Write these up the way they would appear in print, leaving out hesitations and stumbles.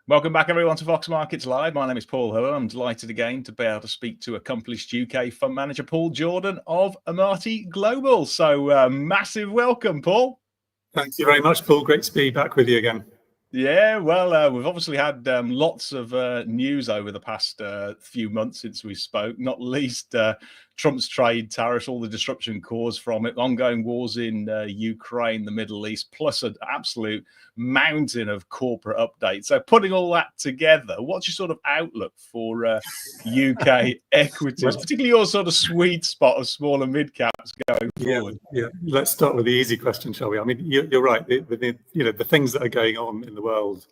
Welcome back, everyone, to Vox Markets Live. My name is Paul Hurr. I'm delighted again to be able to speak to accomplished UK fund manager Paul Jourdan of Amati Global. So massive welcome, Paul. Thank you very much, Paul. Great to be back with you again. Yeah, well, we've obviously had lots of news over the past few months since we spoke, not least Trump's trade tariffs, all the disruption caused from it, ongoing wars in Ukraine, the Middle East, plus an absolute mountain of corporate updates. So putting all that together, what's your sort of outlook for UK equities, particularly your sort of sweet spot of small and mid caps going forward? Yeah. Let's start with the easy question, shall we? I mean, you're right. The things that are going on in the world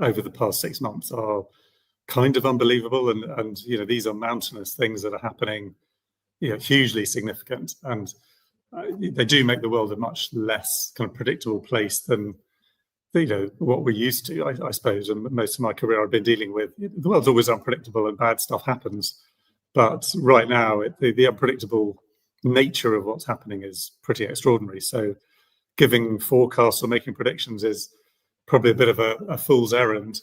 over the past 6 months are kind of unbelievable, and these are mountainous things that are happening, hugely significant, and they do make the world a much less kind of predictable place than what we're used to, I suppose. And most of my career I've been dealing with, the world's always unpredictable and bad stuff happens, but right now the unpredictable nature of what's happening is pretty extraordinary. So giving forecasts or making predictions is probably a bit of a fool's errand.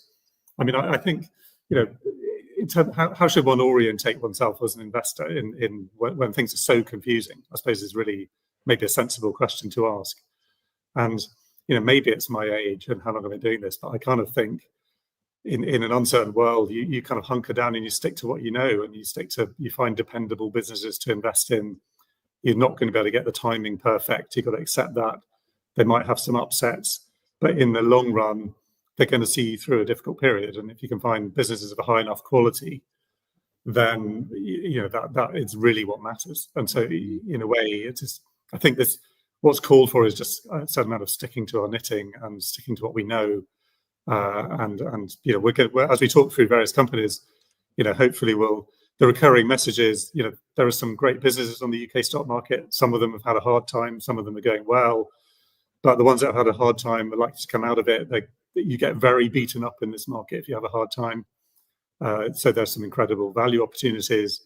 I mean, I think, in terms of how should one orientate oneself as an investor in when things are so confusing, I suppose is really maybe a sensible question to ask. And maybe it's my age and how long I've been doing this, but I kind of think in an uncertain world, you kind of hunker down and you stick to what you know, and you find dependable businesses to invest in. You're not going to be able to get the timing perfect. You've got to accept that they might have some upsets, but in the long run, they're going to see you through a difficult period. And if you can find businesses of a high enough quality, then that is really what matters. And so, in a way, I think what's called for is just a certain amount of sticking to our knitting and sticking to what we know. And as we talk through various companies, hopefully the recurring message is, there are some great businesses on the UK stock market. Some of them have had a hard time. Some of them are going well. But the ones that have had a hard time are likely to come out of it. You get very beaten up in this market if you have a hard time. So there's some incredible value opportunities.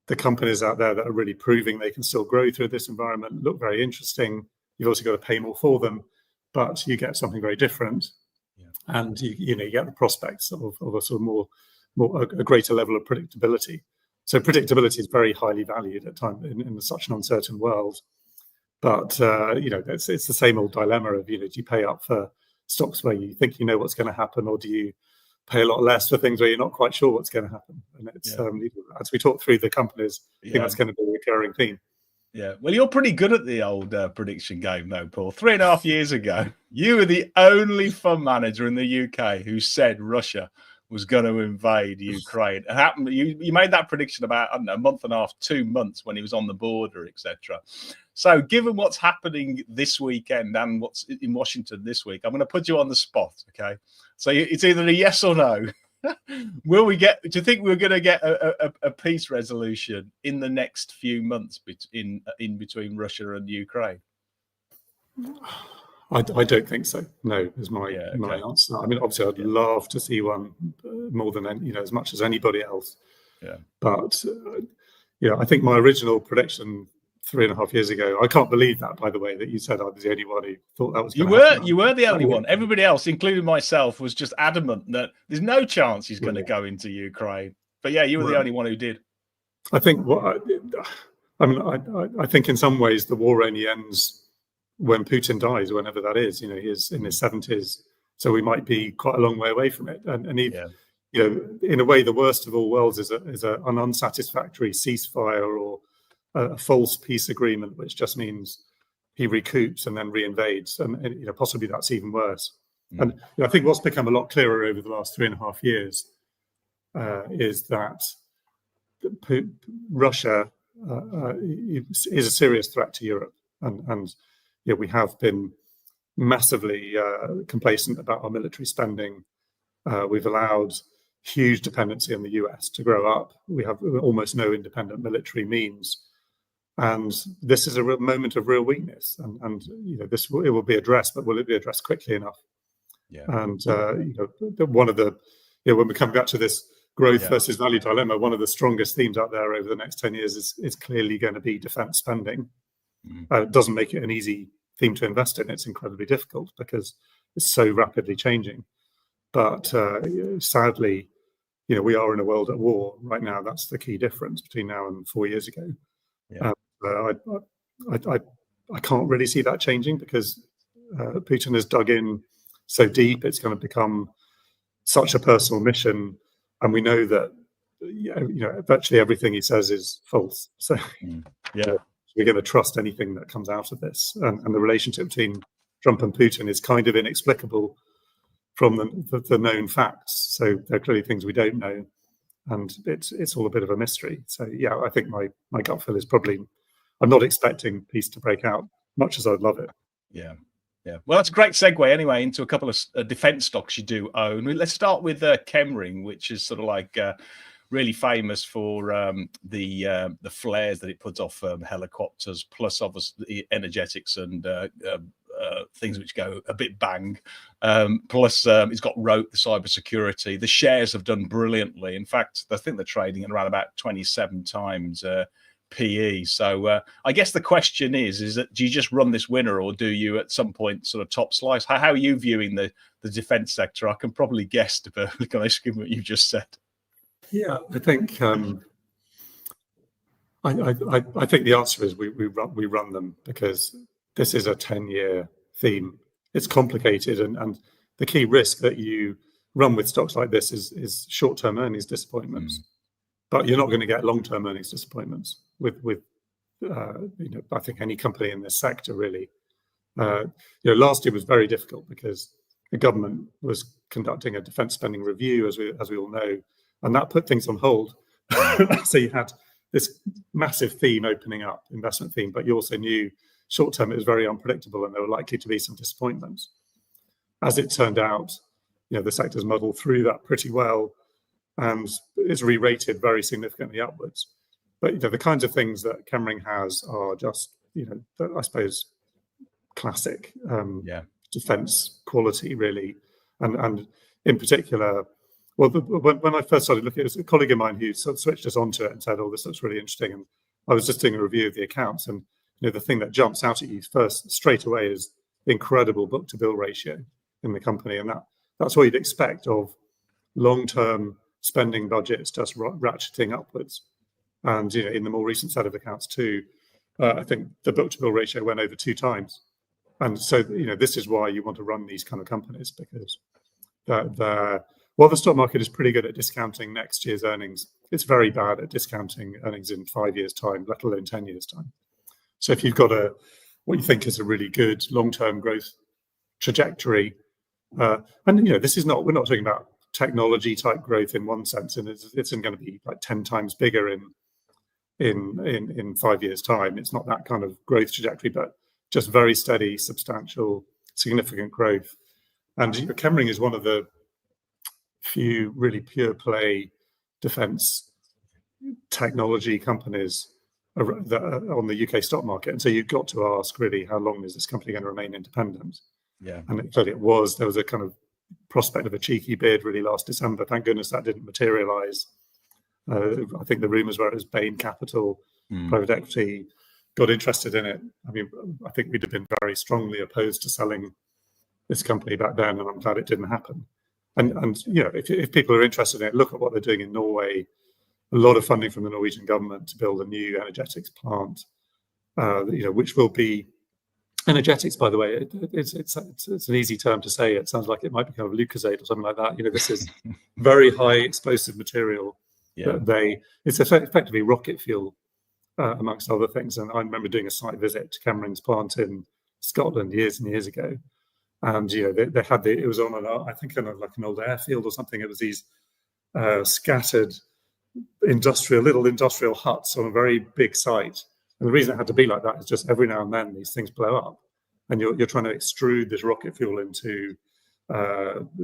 The companies out there that are really proving they can still grow through this environment look very interesting. You've also got to pay more for them, but you get something very different. Yeah. And you get the prospects of a sort of a greater level of predictability. So predictability is very highly valued at times in such an uncertain world. But it's the same old dilemma of do you pay up for stocks where you think you know what's going to happen, or do you pay a lot less for things where you're not quite sure what's going to happen? And it's as we talk through the companies, I think that's going to be a recurring theme. Yeah, well, you're pretty good at the old prediction game, though, Paul. 3.5 years ago, you were the only fund manager in the UK who said Russia was going to invade Ukraine. It happened. You made that prediction about, I don't know, a month and a half, 2 months when he was on the border, etc. So given what's happening this weekend and what's in Washington this week, I'm going to put you on the spot, okay? So it's either a yes or no. Do you think we're going to get a peace resolution in the next few months in between Russia and Ukraine? I don't think so. No, is my answer. I mean, obviously, I'd love to see one more than as much as anybody else. Yeah. But I think my original prediction 3.5 years ago, I can't believe that, by the way, that you said I was the only one who thought that was going to happen. You were the only one. Everybody else, including myself, was just adamant that there's no chance he's going to go into Ukraine. But yeah, you were the only one who did. I think I think in some ways the war only ends when Putin dies, whenever that is. He's in his 70s, so we might be quite a long way away from it. And he, in a way, the worst of all worlds is an unsatisfactory ceasefire or a false peace agreement, which just means he recoups and then reinvades, and possibly that's even worse. And I think what's become a lot clearer over the last 3.5 years is that Russia is a serious threat to Europe, and we have been massively complacent about our military spending. We've allowed huge dependency on the US to grow up. We have almost no independent military means. And this is a real moment of real weakness, and it will be addressed, but will it be addressed quickly enough? Yeah. And one of the when we come back to this growth versus value dilemma, one of the strongest themes out there over the next 10 years is clearly going to be defence spending. It doesn't make it an easy theme to invest in. It's incredibly difficult because it's so rapidly changing. But sadly, we are in a world at war right now. That's the key difference between now and 4 years ago. Yeah. I can't really see that changing because Putin has dug in so deep. It's going to become such a personal mission, and we know that virtually everything he says is false. So yeah, we're going to trust anything that comes out of this, and the relationship between Trump and Putin is kind of inexplicable from the known facts. So there are clearly things we don't know, and it's all a bit of a mystery. So yeah, I think my gut feel is probably I'm not expecting peace to break out, much as I'd love it. Yeah. Yeah, well, that's a great segue anyway into a couple of defence stocks you do own. Let's start with Chemring, which is sort of like really famous for the flares that it puts off helicopters, plus obviously energetics and things which go a bit bang. Plus, it's got the cybersecurity. The shares have done brilliantly. In fact, I think they're trading at around about 27 times PE. So I guess the question is that do you just run this winner, or do you at some point sort of top slice? How are you viewing the defence sector? I can probably guess, to be honest, given what you just said. Yeah, I think I think the answer is we run them because this is a 10-year theme. It's complicated, and the key risk that you run with stocks like this is short-term earnings disappointments. But you're not going to get long-term earnings disappointments with I think any company in this sector really. Last year was very difficult because the government was conducting a defence spending review, as we all know, and that put things on hold. So you had this massive theme opening up, investment theme, but you also knew short-term it was very unpredictable and there were likely to be some disappointments. As it turned out, the sector's muddled through that pretty well, and is re-rated very significantly upwards. But the kinds of things that Chemring has are just, I suppose, classic defence quality, really. And in particular, well, when I first started looking, it was a colleague of mine who sort of switched us onto it and said, "Oh, this looks really interesting." And I was just doing a review of the accounts, and the thing that jumps out at you first straight away is the incredible book-to-bill ratio in the company, and that's what you'd expect of long-term spending budgets just ratcheting upwards. And in the more recent set of accounts too, I think the book-to-bill ratio went over 2 times. And so this is why you want to run these kind of companies, because while the stock market is pretty good at discounting next year's earnings, it's very bad at discounting earnings in 5 years' time, let alone 10 years' time. So if you've got what you think is a really good long-term growth trajectory, and this is we're not talking about technology type growth in one sense, and it's going to be like 10 times bigger in 5 years' time. It's not that kind of growth trajectory, but just very steady, substantial, significant growth. And Chemring is one of the few really pure play defence technology companies that are on the UK stock market. And so you've got to ask, really, how long is this company going to remain independent? Yeah. And clearly there was a kind of prospect of a cheeky bid really last December. Thank goodness that didn't materialise. I think the rumours were it was Bain Capital, private equity, got interested in it. I mean, I think we'd have been very strongly opposed to selling this company back then, and I'm glad it didn't happen. And if people are interested in it, look at what they're doing in Norway. A lot of funding from the Norwegian government to build a new energetics plant, which will be energetics. By the way, it's an easy term to say. It sounds like it might be kind of Lucozade or something like that. This is very high explosive material. Yeah. It's effectively rocket fuel, amongst other things. And I remember doing a site visit to Chemring's plant in Scotland years and years ago. And they had it was on I think on like an old airfield or something. It was these scattered little industrial huts on a very big site. And the reason it had to be like that is just every now and then these things blow up, and you're trying to extrude this rocket fuel into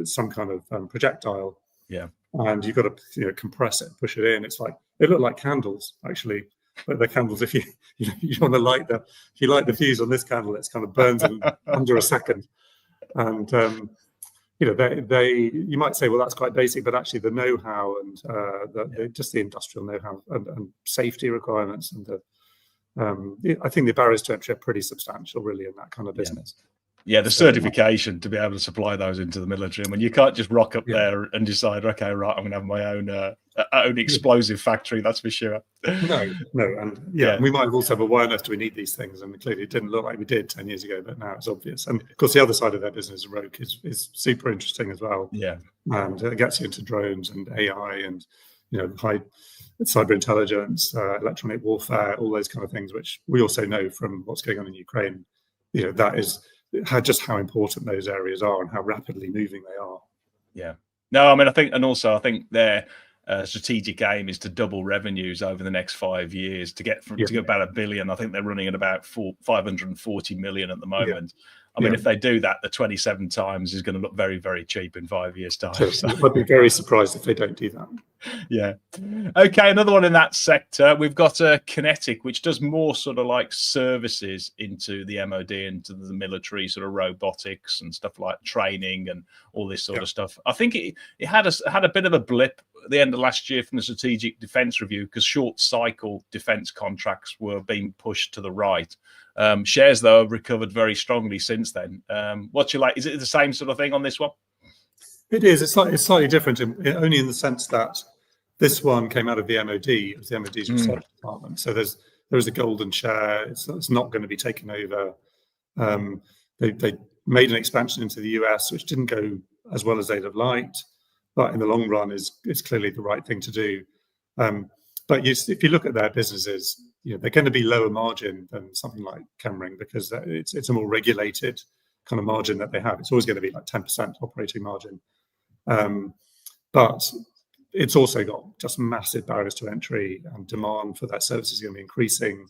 some kind of projectile. Yeah. And you've got to compress it, push it in. It's like they look like candles actually, but they're candles. If you want to light the fuse on this candle, it's kind of burns in under a second. And you might say, well, that's quite basic, but actually the know-how and just the industrial know-how and safety requirements and I think the barriers to entry are pretty substantial, really, in that kind of business. Yeah, the certification to be able to supply those into the military. I mean, you can't just rock up there and decide, okay, right, I'm going to have my own explosive factory. That's for sure. No, and we might have also said, well, why on earth do we need these things? And clearly, it didn't look like we did 10 years ago, but now it's obvious. And of course, the other side of their business, Roke, is super interesting as well. Yeah, and it gets you into drones and AI and high cyber intelligence, electronic warfare, all those kind of things, which we also know from what's going on in Ukraine. That is how important those areas are and how rapidly moving they are. Yeah. No, I mean, I think their strategic aim is to double revenues over the next 5 years to get about $1 billion. I think they're running at about 540 million at the moment. I mean, if they do that, the 27 times is going to look very, very cheap in 5 years' time. So I'd be very surprised if they don't do that. Yeah. Okay, another one in that sector. We've got Qinetiq, which does more sort of like services into the MOD, into the military, sort of robotics and stuff like training and all this sort of stuff. I think it had a bit of a blip at the end of last year from the Strategic Defence Review because short cycle defence contracts were being pushed to the right. Shares, though, have recovered very strongly since then. What's your like? Is it the same sort of thing on this one? It is. It's slightly different, only in the sense that this one came out of the MOD, it was the MOD's research department. So there is a golden share. It's not going to be taken over. They made an expansion into the US, which didn't go as well as they'd have liked, but in the long run is clearly the right thing to do. But if you look at their businesses, they're going to be lower margin than something like Chemring because it's a more regulated kind of margin that they have. It's always going to be like 10% operating margin. But it's also got just massive barriers to entry, and demand for that service is going to be increasing.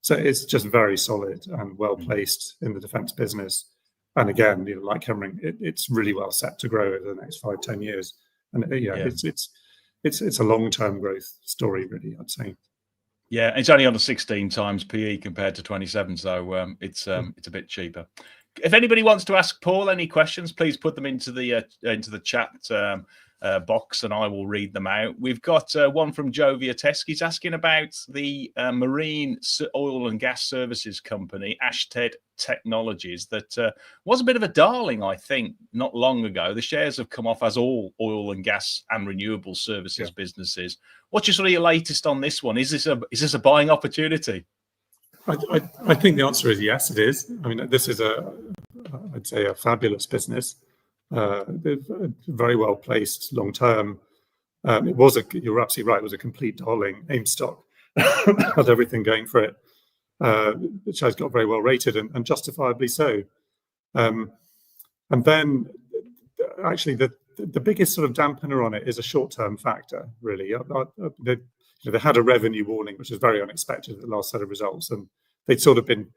So it's just very solid and well placed in the defence business. And again, like Chemring, it's really well set to grow over the next 5-10 years. And it's a long-term growth story, really, I'd say. Yeah, it's only on a 16 times PE compared to 27, so it's a bit cheaper. If anybody wants to ask Paul any questions, please put them into the chat box, and I will read them out. We've got one from Joe Vieteski. He's asking about the marine oil and gas services company, Ashtead Technologies, that was a bit of a darling, I think, not long ago. The shares have come off, as all oil and gas and renewable services businesses. What's your latest on this one? Is this a buying opportunity? I think the answer is yes, it is. I mean, this is I'd say a fabulous business. Very well placed long term. You're absolutely right. It was a complete darling. AIM stock had everything going for it. Which has got very well rated and justifiably so. And then, actually, the biggest sort of dampener on it is a short-term factor. Really, they had a revenue warning, which was very unexpected at the last set of results, and they'd sort of been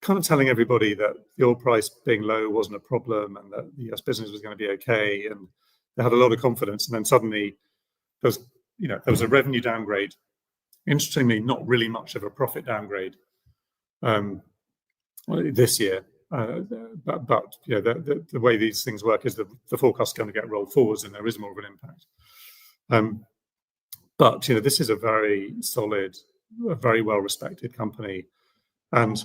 kind of telling everybody that the oil price being low wasn't a problem and that the US business was going to be okay, and they had a lot of confidence. And then suddenly there was a revenue downgrade. Interestingly, not really much of a profit downgrade this year. But the way these things work is the forecast is going to get rolled forwards, and there is more of an impact. But this is a very solid, a very well-respected company, and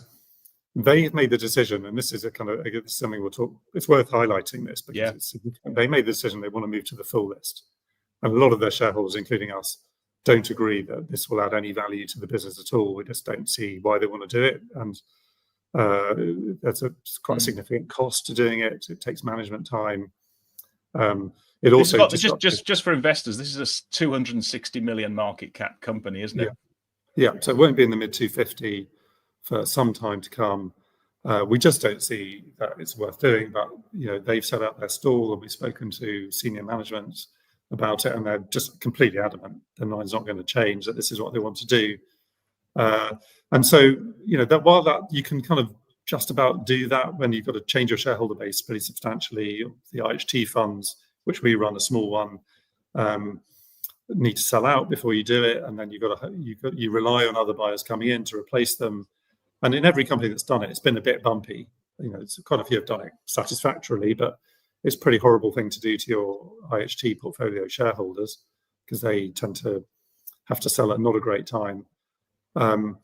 they made the decision, and this is something we'll talk. It's worth highlighting this because they made the decision they want to move to the full list, and a lot of their shareholders, including us, don't agree that this will add any value to the business at all. We just don't see why they want to do it, and that's quite a significant cost to doing it. It takes management time. It also just for investors, this is a 260 million market cap company, isn't it? Yeah. So it won't be in the mid 250 for some time to come. We just don't see that it's worth doing. But they've set up their stall, and we've spoken to senior management about it, and they're just completely adamant their mind's not going to change, that this is what they want to do. And so that while that you can kind of just about do that when you've got to change your shareholder base pretty substantially, the IHT funds, which we run, a small one, need to sell out before you do it, and then you rely on other buyers coming in to replace them. And in every company that's done it, it's been a bit bumpy. It's quite a few have done it satisfactorily, but it's a pretty horrible thing to do to your IHT portfolio shareholders because they tend to have to sell at not a great time. And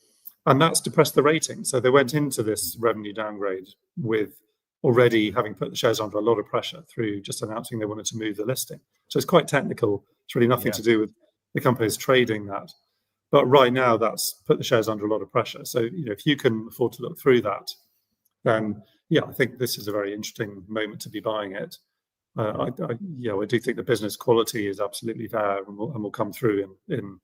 that's depressed the rating. So they went into this revenue downgrade with already having put the shares under a lot of pressure through just announcing they wanted to move the listing. So it's quite technical. It's really nothing to do with the companies trading that. But right now, that's put the shares under a lot of pressure. So, if you can afford to look through that, then I think this is a very interesting moment to be buying it. I do think the business quality is absolutely there and will come through in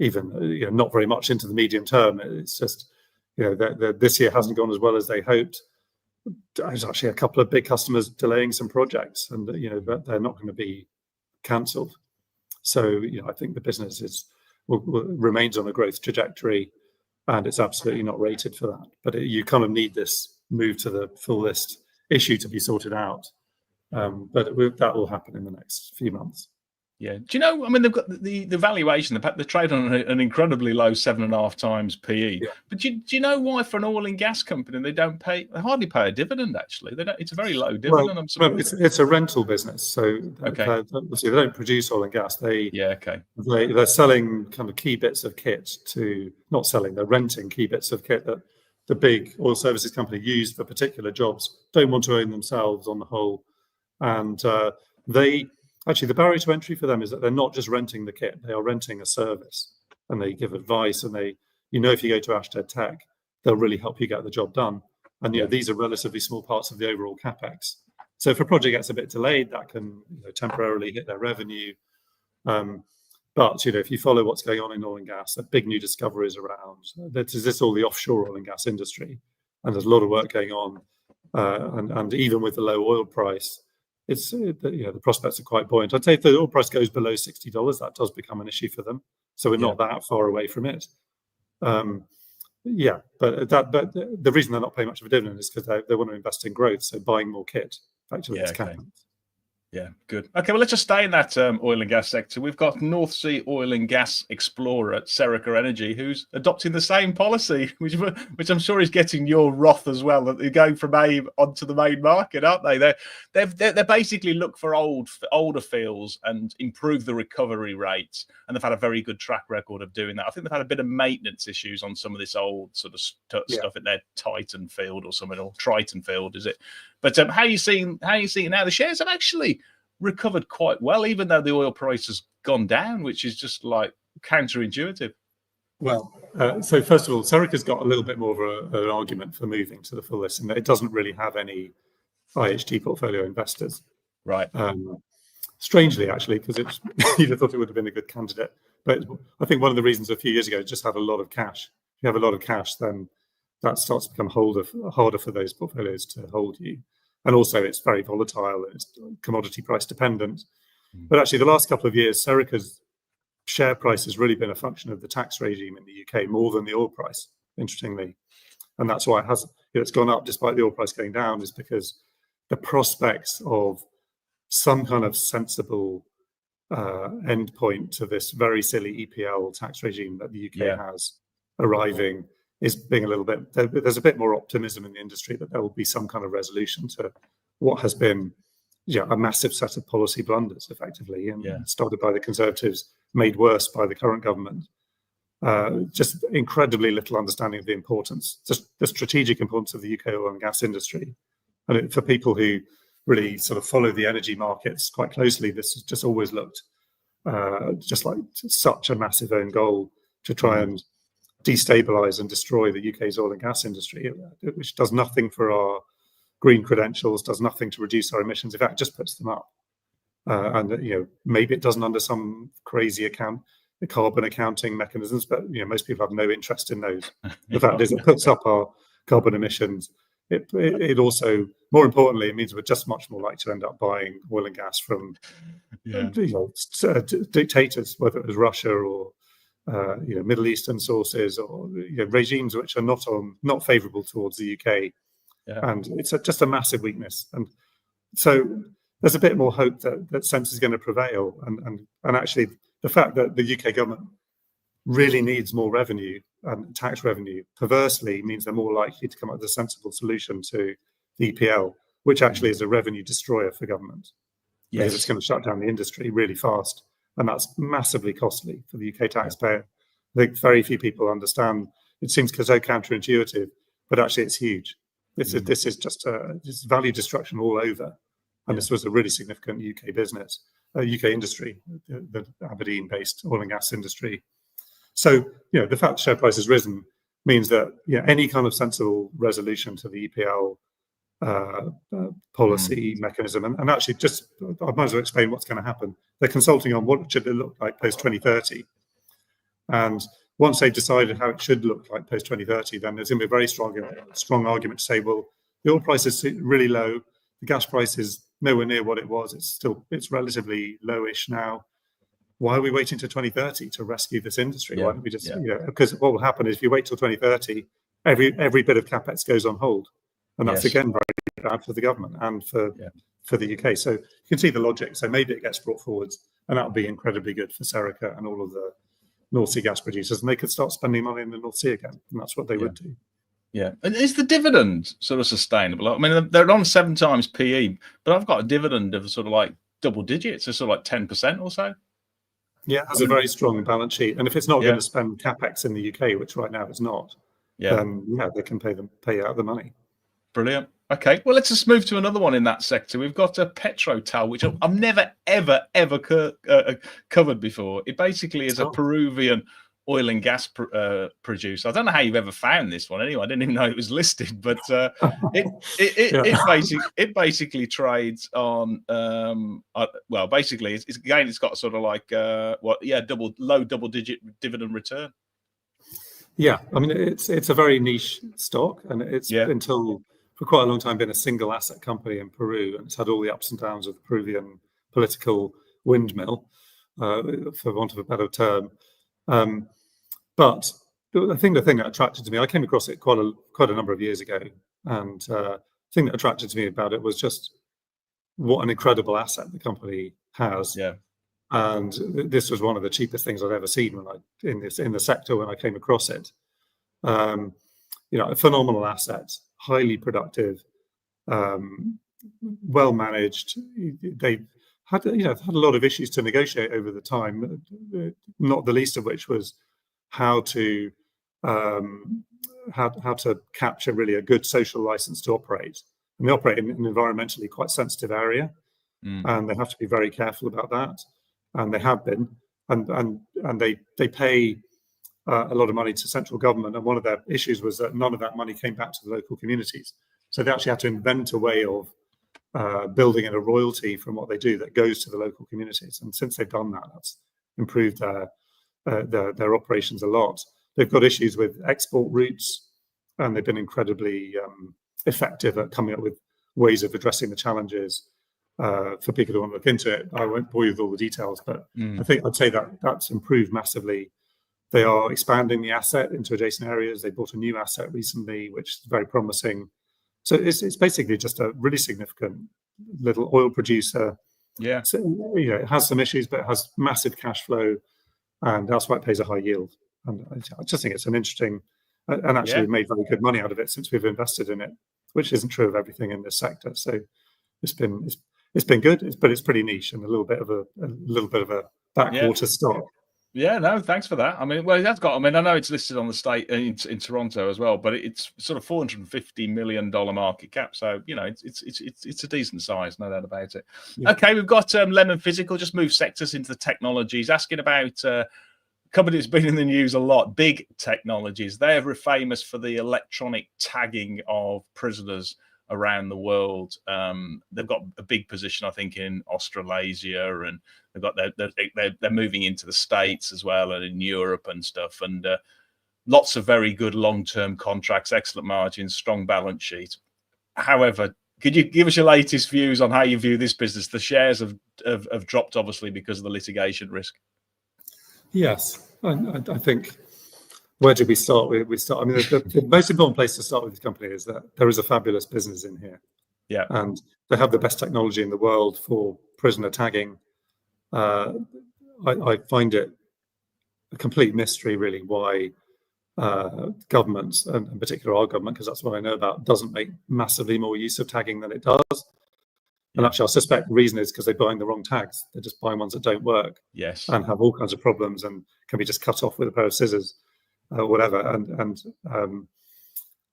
even not very much into the medium term. It's just this year hasn't gone as well as they hoped. There's actually a couple of big customers delaying some projects, and but they're not going to be cancelled. So I think the business remains on a growth trajectory, and it's absolutely not rated for that. But you kind of need this move to the full list issue to be sorted out. But that will happen in the next few months. Yeah. Do you know, I mean, they've got the valuation, the trade on an incredibly low 7.5 times PE. Yeah. But do you know why for an oil and gas company they hardly pay a dividend, actually? It's a very low dividend. Well, I'm surprised. It's a rental business. So they don't produce oil and gas. They're selling kind of key bits of kit they're renting key bits of kit that the big oil services company use for particular jobs, don't want to own themselves on the whole. And Actually, the barrier to entry for them is that they're not just renting the kit; they are renting a service, and they give advice. And if you go to Ashtead Tech, they'll really help you get the job done. And these are relatively small parts of the overall capex. So if a project gets a bit delayed, that can temporarily hit their revenue. But if you follow what's going on in oil and gas, there are big new discoveries around. There's all the offshore oil and gas industry, and there's a lot of work going on. And even with the low oil price, the prospects are quite buoyant. I'd say if the oil price goes below $60, that does become an issue for them. So we're not that far away from it. But the reason they're not paying much of a dividend is because they want to invest in growth. So buying more kit, actually, it's capital. Yeah, good. Okay, well, let's just stay in that oil and gas sector. We've got North Sea oil and gas explorer at Serica Energy, who's adopting the same policy, which I'm sure is getting your wrath as well. That they're going from AIM onto the main market, aren't they? They basically look for older fields and improve the recovery rates, and they've had a very good track record of doing that. I think they've had a bit of maintenance issues on some of this old sort of stuff at their Titan field or something, or Triton field, is it? But how are you seeing it now? The shares have actually recovered quite well, even though the oil price has gone down, which is just like counterintuitive. Well, so first of all, Serica's got a little bit more of an argument for moving to the full list, and it doesn't really have any IHT portfolio investors. Right. Strangely, actually, because you'd have thought it would have been a good candidate. But I think one of the reasons a few years ago, it just had a lot of cash. If you have a lot of cash, then that starts to become harder for those portfolios to hold you. And also, it's very volatile and it's commodity price dependent. But actually, the last couple of years, Serica's share price has really been a function of the tax regime in the UK more than the oil price, interestingly. And that's why it's gone up despite the oil price going down, is because the prospects of some kind of sensible endpoint to this very silly EPL tax regime that the UK has arriving is being a little bit, there's a bit more optimism in the industry that there will be some kind of resolution to what has been a massive set of policy blunders, effectively, and started by the Conservatives, made worse by the current government. Just incredibly little understanding of the importance, just the strategic importance of the UK oil and gas industry. And for people who really sort of follow the energy markets quite closely, this has just always looked just like such a massive own goal to try and destabilize and destroy the UK's oil and gas industry, which does nothing for our green credentials, does nothing to reduce our emissions. In fact, it just puts them up. And maybe it doesn't under some crazy carbon accounting mechanisms, but most people have no interest in those. The fact is, it puts up our carbon emissions. It also, more importantly, it means we're just much more likely to end up buying oil and gas from dictators, whether it was Russia or Middle Eastern sources, or regimes which are not favourable towards the UK, and it's just a massive weakness. And so there's a bit more hope that sense is going to prevail, and actually the fact that the UK government really needs more revenue and tax revenue perversely means they're more likely to come up with a sensible solution to the EPL, which actually is a revenue destroyer for government. Because it's going to shut down the industry really fast. And that's massively costly for the UK taxpayer. I think very few people understand. It seems so counterintuitive, but actually it's huge. This is just this value destruction all over, and this was a really significant UK business, UK industry, the Aberdeen-based oil and gas industry. So the fact the share price has risen means that any kind of sensible resolution to the EPL policy mechanism, and actually just I might as well explain what's going to happen. They're consulting on what should it look like post 2030, and once they've decided how it should look like post 2030, then there's going to be a very strong argument to say, well, the oil price is really low, the gas price is nowhere near what it was, it's relatively lowish now. Why are we waiting to 2030 to rescue this industry? Why don't we just because what will happen is if you wait till 2030, every bit of capex goes on hold, and that's again very bad for the government and for the UK. So you can see the logic. So maybe it gets brought forwards, and that would be incredibly good for Serica and all of the North Sea gas producers, and they could start spending money in the North Sea again, and that's what they would do. Yeah, and is the dividend sort of sustainable? I mean, they're on 7 times PE, but I've got a dividend of sort of like double digits, so sort of like 10% or so. Yeah, it has a very strong balance sheet, and if it's not going to spend capex in the UK, which right now it's not, then they can pay out the money. Brilliant. Okay, well, let's just move to another one in that sector. We've got a Petrotal, which I've never, ever covered before. It basically is a Peruvian oil and gas producer. I don't know how you've ever found this one. Anyway, I didn't even know it was listed, but it basically trades on basically it's got sort of like low double-digit dividend return. Yeah, I mean it's a very niche stock, and it's until for quite a long time been a single asset company in Peru, and it's had all the ups and downs of the Peruvian political windmill, for want of a better term. But I think the thing that attracted to me, I came across it quite a number of years ago, and the thing that attracted to me about it was just what an incredible asset the company has. Yeah. And this was one of the cheapest things I'd ever seen in the sector when I came across it. A phenomenal asset, highly productive, well managed. They had a lot of issues to negotiate over the time, not the least of which was how to capture really a good social license to operate. And they operate in an environmentally quite sensitive area, and they have to be very careful about that. And they have been, and they pay a lot of money to central government. And one of their issues was that none of that money came back to the local communities. So they actually had to invent a way of building in a royalty from what they do that goes to the local communities. And since they've done that, that's improved their operations a lot. They've got issues with export routes, and they've been incredibly effective at coming up with ways of addressing the challenges. For people who want to look into it, I won't bore you with all the details, but I think I'd say that that's improved massively. They are expanding the asset into adjacent areas. They bought a new asset recently, which is very promising. So it's basically just a really significant little oil producer. Yeah. So, it has some issues, but it has massive cash flow, and that's why it pays a high yield. And I just think it's an interesting, and actually we've made very good money out of it since we've invested in it, which isn't true of everything in this sector. So it's been good, but it's pretty niche and a little bit of a backwater stock. Yeah, no, thanks for that. I mean, well, that's got. I mean, I know it's listed on the state in Toronto as well, but it's sort of $450 million market cap. So it's a decent size, no doubt about it. Yeah. Okay, we've got Lemon Physical. Just move sectors into the technologies. Asking about a company that's been in the news a lot. Big Technologies. They're famous for the electronic tagging of prisoners around the world. They've got a big position, I think, in Australasia, and they've got they're moving into the States as well, and in Europe and stuff. And lots of very good long-term contracts, excellent margins, strong balance sheet. However, could you give us your latest views on how you view this business? The shares have dropped, obviously, because of the litigation risk. Yes, I think. Where did we start? I mean, the most important place to start with this company is that there is a fabulous business in here. Yeah. And they have the best technology in the world for prisoner tagging. I find it a complete mystery, really, why governments, and in particular our government, because that's what I know about, doesn't make massively more use of tagging than it does. And actually, I suspect the reason is because they're buying the wrong tags. They're just buying ones that don't work. Yes. And have all kinds of problems and can be just cut off with a pair of scissors. Whatever, and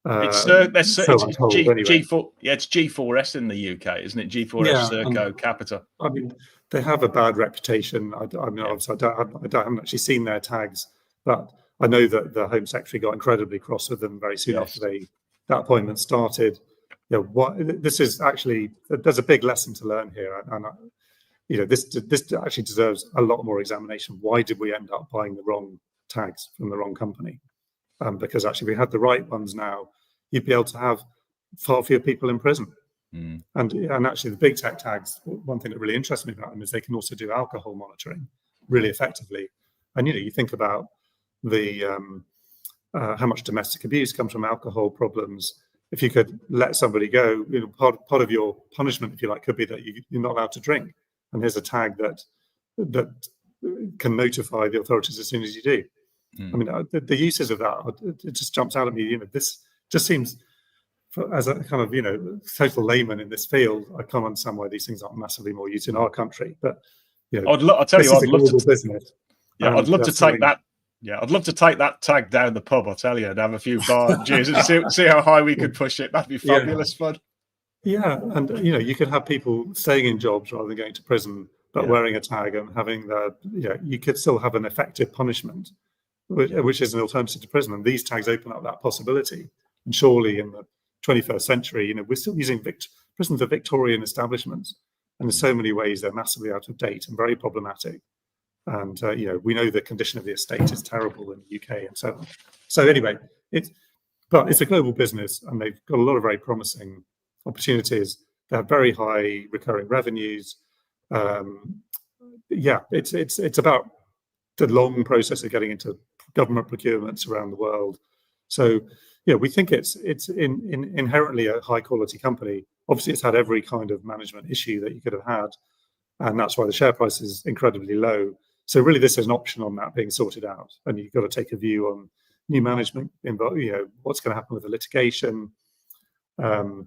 It's so I'm told anyway. G4. Yeah, it's G4S in the UK, isn't it? G4S Yeah, Serco Capita. I mean, they have a bad reputation. I mean, Yeah. obviously, I haven't actually seen their tags, but I know that the Home Secretary got incredibly cross with them very soon after that appointment started. You know, this is actually, there's a big lesson to learn here, and you know, this actually deserves a lot more examination. Why did we end up buying the wrong tags from the wrong company? Because actually, we had the right ones now, you'd be able to have far fewer people in prison. And actually, the big tech tags, one thing that really interests me about them is they can also do alcohol monitoring really effectively. And you think about the how much domestic abuse comes from alcohol problems. If you could let somebody go, part of your punishment, if you like, could be that you're not allowed to drink. And here's a tag that can notify the authorities as soon as you do. I mean, the uses of that, it just jumps out at me. This just seems, as a kind of total layman in this field, I can't understand why these things aren't massively more used in our country. But I'll tell you, I'd love to business. Yeah, I'd love to take that. Yeah, I'd love to take that tag down the pub. I'll tell you, and have a few barges and see how high we could push it. That'd be fabulous fun. Yeah, and you could have people staying in jobs rather than going to prison, but wearing a tag and having you could still have an effective punishment, which is an alternative to prison. And these tags open up that possibility. And surely in the 21st century, we're still using prisons are Victorian establishments, and in so many ways they're massively out of date and very problematic. And we know the condition of the estate is terrible in the UK and so on. So anyway, it's a global business, and they've got a lot of very promising opportunities. They have very high recurring revenues. It's about the long process of getting into government procurements around the world. So we think it's inherently a high quality company. Obviously, it's had every kind of management issue that you could have had, and that's why the share price is incredibly low. So really, this is an option on that being sorted out, and you've got to take a view on new management. What's going to happen with the litigation. The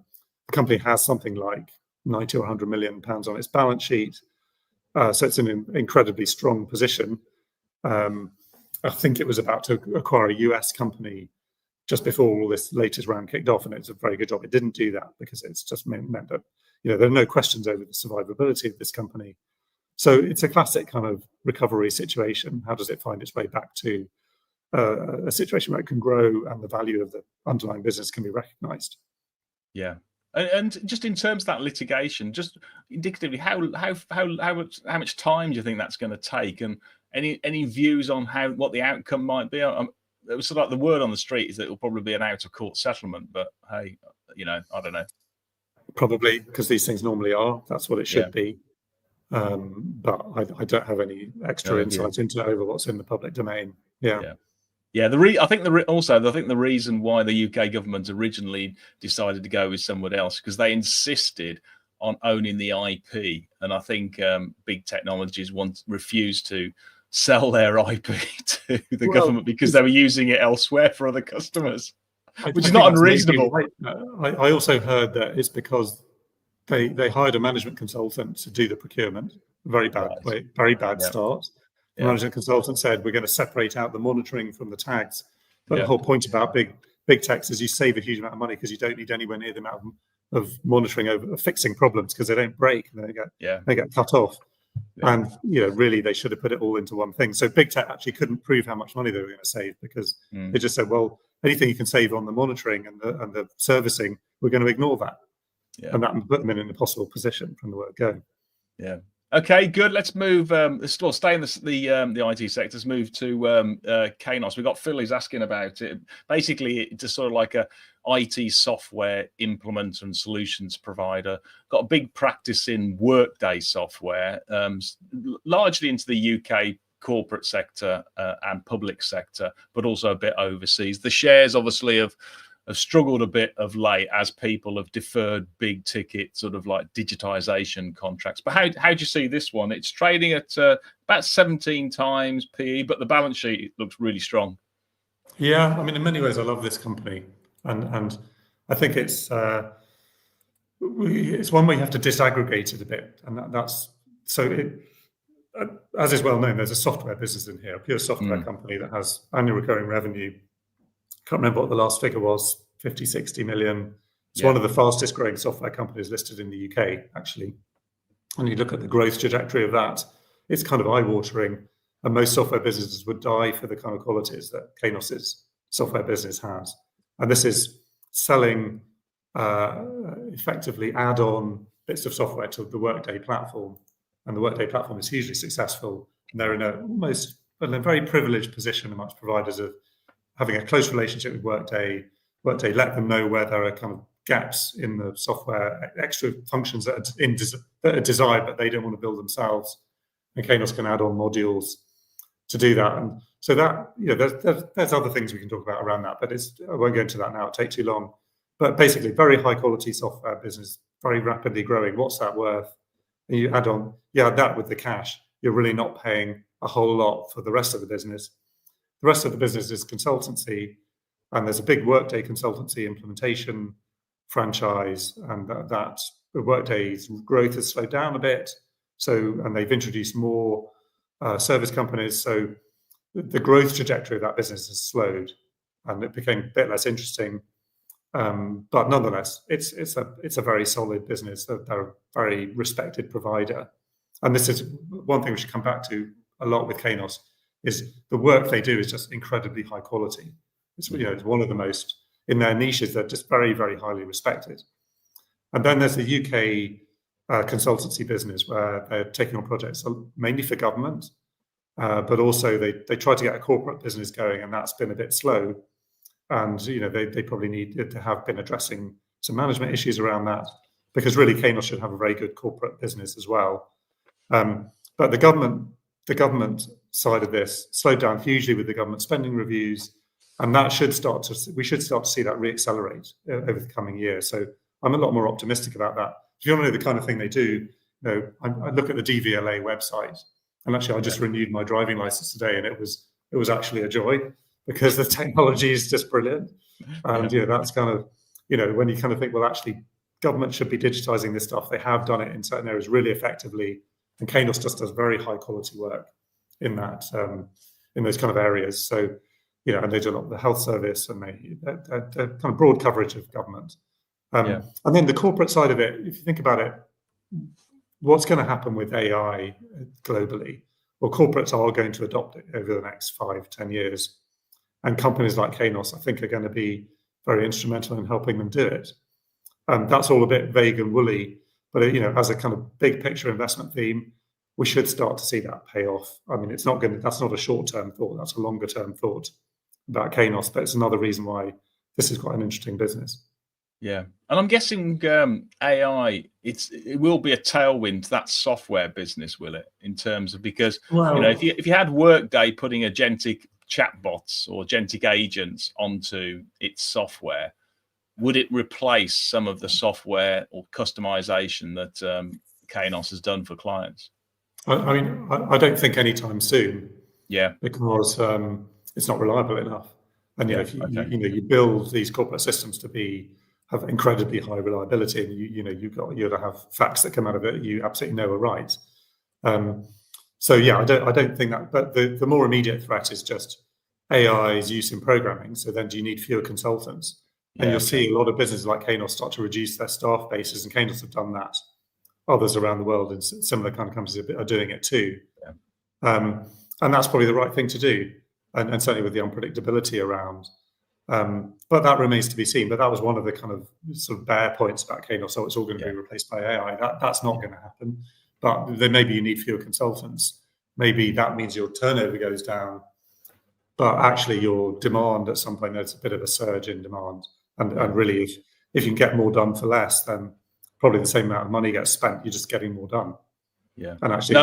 company has something like 90 or 100 million pounds on its balance sheet, so it's in an incredibly strong position. I think it was about to acquire a US company just before all this latest round kicked off, and it's a very good job it didn't do that, because it's just meant that there are no questions over the survivability of this company. So it's a classic kind of recovery situation. How does it find its way back to a situation where it can grow and the value of the underlying business can be recognised? Yeah, and just in terms of that litigation, just indicatively, how much time do you think that's going to take, and any views on what the outcome might be? It was sort of like the word on the street is that it will probably be an out of court settlement, but hey, I don't know. Probably, because these things normally are. That's what it should be. But I don't have any extra insight into over what's in the public domain. Yeah. I think the reason why the UK government originally decided to go with someone else, because they insisted on owning the IP, and I think big technologies refused to sell their IP to the government because they were using it elsewhere for other customers, which is not unreasonable. I also heard that it's because they hired a management consultant to do the procurement. Very bad start. The management consultant said, we're going to separate out the monitoring from the tags. But the whole point about big techs is you save a huge amount of money, because you don't need anywhere near the amount of monitoring of fixing problems, because they don't break and they get cut off. And really they should have put it all into one thing. So big tech actually couldn't prove how much money they were going to save, because they just said, well, anything you can save on the monitoring and the servicing, we're going to ignore that. And that put them in an impossible position from the word go. Yeah. Okay, good. Let's move. Let's stay in the IT sector. Let's move to Kainos. We've got Phil who's asking about it. Basically, it's just sort of like a IT software implementer and solutions provider. Got a big practice in Workday software, largely into the UK corporate sector and public sector, but also a bit overseas. The shares obviously have struggled a bit of late as people have deferred big ticket sort of like digitization contracts. But how do you see this one? It's trading at about 17 times PE, but the balance sheet looks really strong. Yeah, I mean, in many ways, I love this company, and I think it's one where you have to disaggregate it a bit, and that's so. As is well known, there's a software business in here, a pure software company that has annual recurring revenue. Can't remember what the last figure was, 50, 60 million. It's Yeah. one of the fastest growing software companies listed in the UK, actually. And you look at the growth trajectory of that, it's kind of eye-watering. And most software businesses would die for the kind of qualities that Kainos's software business has. And this is selling effectively add-on bits of software to the Workday platform. And the Workday platform is hugely successful. And they're in a very privileged position amongst providers of having a close relationship with Workday. Workday let them know where there are kind of gaps in the software, extra functions that are desired, but they don't want to build themselves. And Kainos can add on modules to do that. And so that, there's other things we can talk about around that, but I won't go into that now, it'll take too long. But basically, very high quality software business, very rapidly growing. What's that worth? And you add that with the cash, you're really not paying a whole lot for the rest of the business. The rest of the business is consultancy, and there's a big Workday consultancy implementation franchise, and that Workday's growth has slowed down a bit. And they've introduced more service companies. So the growth trajectory of that business has slowed, and it became a bit less interesting. But nonetheless, it's a very solid business. They're a very respected provider. And this is one thing we should come back to a lot with Kainos, is the work they do is just incredibly high quality. It's one of the most, in their niches, they're just very, very highly respected. And then there's the UK consultancy business, where they're taking on projects mainly for government, but also they try to get a corporate business going, and that's been a bit slow. And they probably need to have been addressing some management issues around that, because really Kainos should have a very good corporate business as well. But the government side of this slowed down hugely with the government spending reviews, and we should start to see that reaccelerate over the coming year. So I'm a lot more optimistic about that. If you want to know the kind of thing they do, I look at the DVLA website, and actually I just renewed my driving license today, and it was actually a joy, because the technology is just brilliant. And that's kind of, when you kind of think, well, actually government should be digitizing this stuff. They have done it in certain areas really effectively, and Kainos just does very high quality work in that, in those kind of areas. So, and they do a lot of the health service, and they're kind of broad coverage of government. And then the corporate side of it, if you think about it, what's going to happen with AI globally? Well, corporates are going to adopt it over the next 5-10 years. And companies like Kainos, I think, are going to be very instrumental in helping them do it. That's all a bit vague and woolly, but as a kind of big picture investment theme, we should start to see that pay off. I mean, that's not a short-term thought, that's a longer-term thought about Kainos, but it's another reason why this is quite an interesting business. Yeah, and I'm guessing AI, it will be a tailwind to that software business, will it? In terms of, because if you had Workday putting agentic chatbots or agentic agents onto its software, would it replace some of the software or customization that Kainos has done for clients? I mean, I don't think anytime soon. Yeah, because it's not reliable enough. And if you build these corporate systems to have incredibly high reliability, and you've got to have facts that come out of it you absolutely know are right. So I don't think that. But the more immediate threat is just AI's use in programming. So then, do you need fewer consultants? And you'll see a lot of businesses like Kainos start to reduce their staff bases, and Kainos have done that. Others around the world and similar kind of companies are doing it too. And that's probably the right thing to do, and certainly with the unpredictability around. But that remains to be seen. But that was one of the kind of sort of bare points about Kainos. So it's all going to be replaced by AI. That's not going to happen. But then maybe you need fewer consultants. Maybe that means your turnover goes down. But actually your demand at some point, there's a bit of a surge in demand. And really, if you can get more done for less, then probably the same amount of money gets spent. You're just getting more done. Yeah. And actually,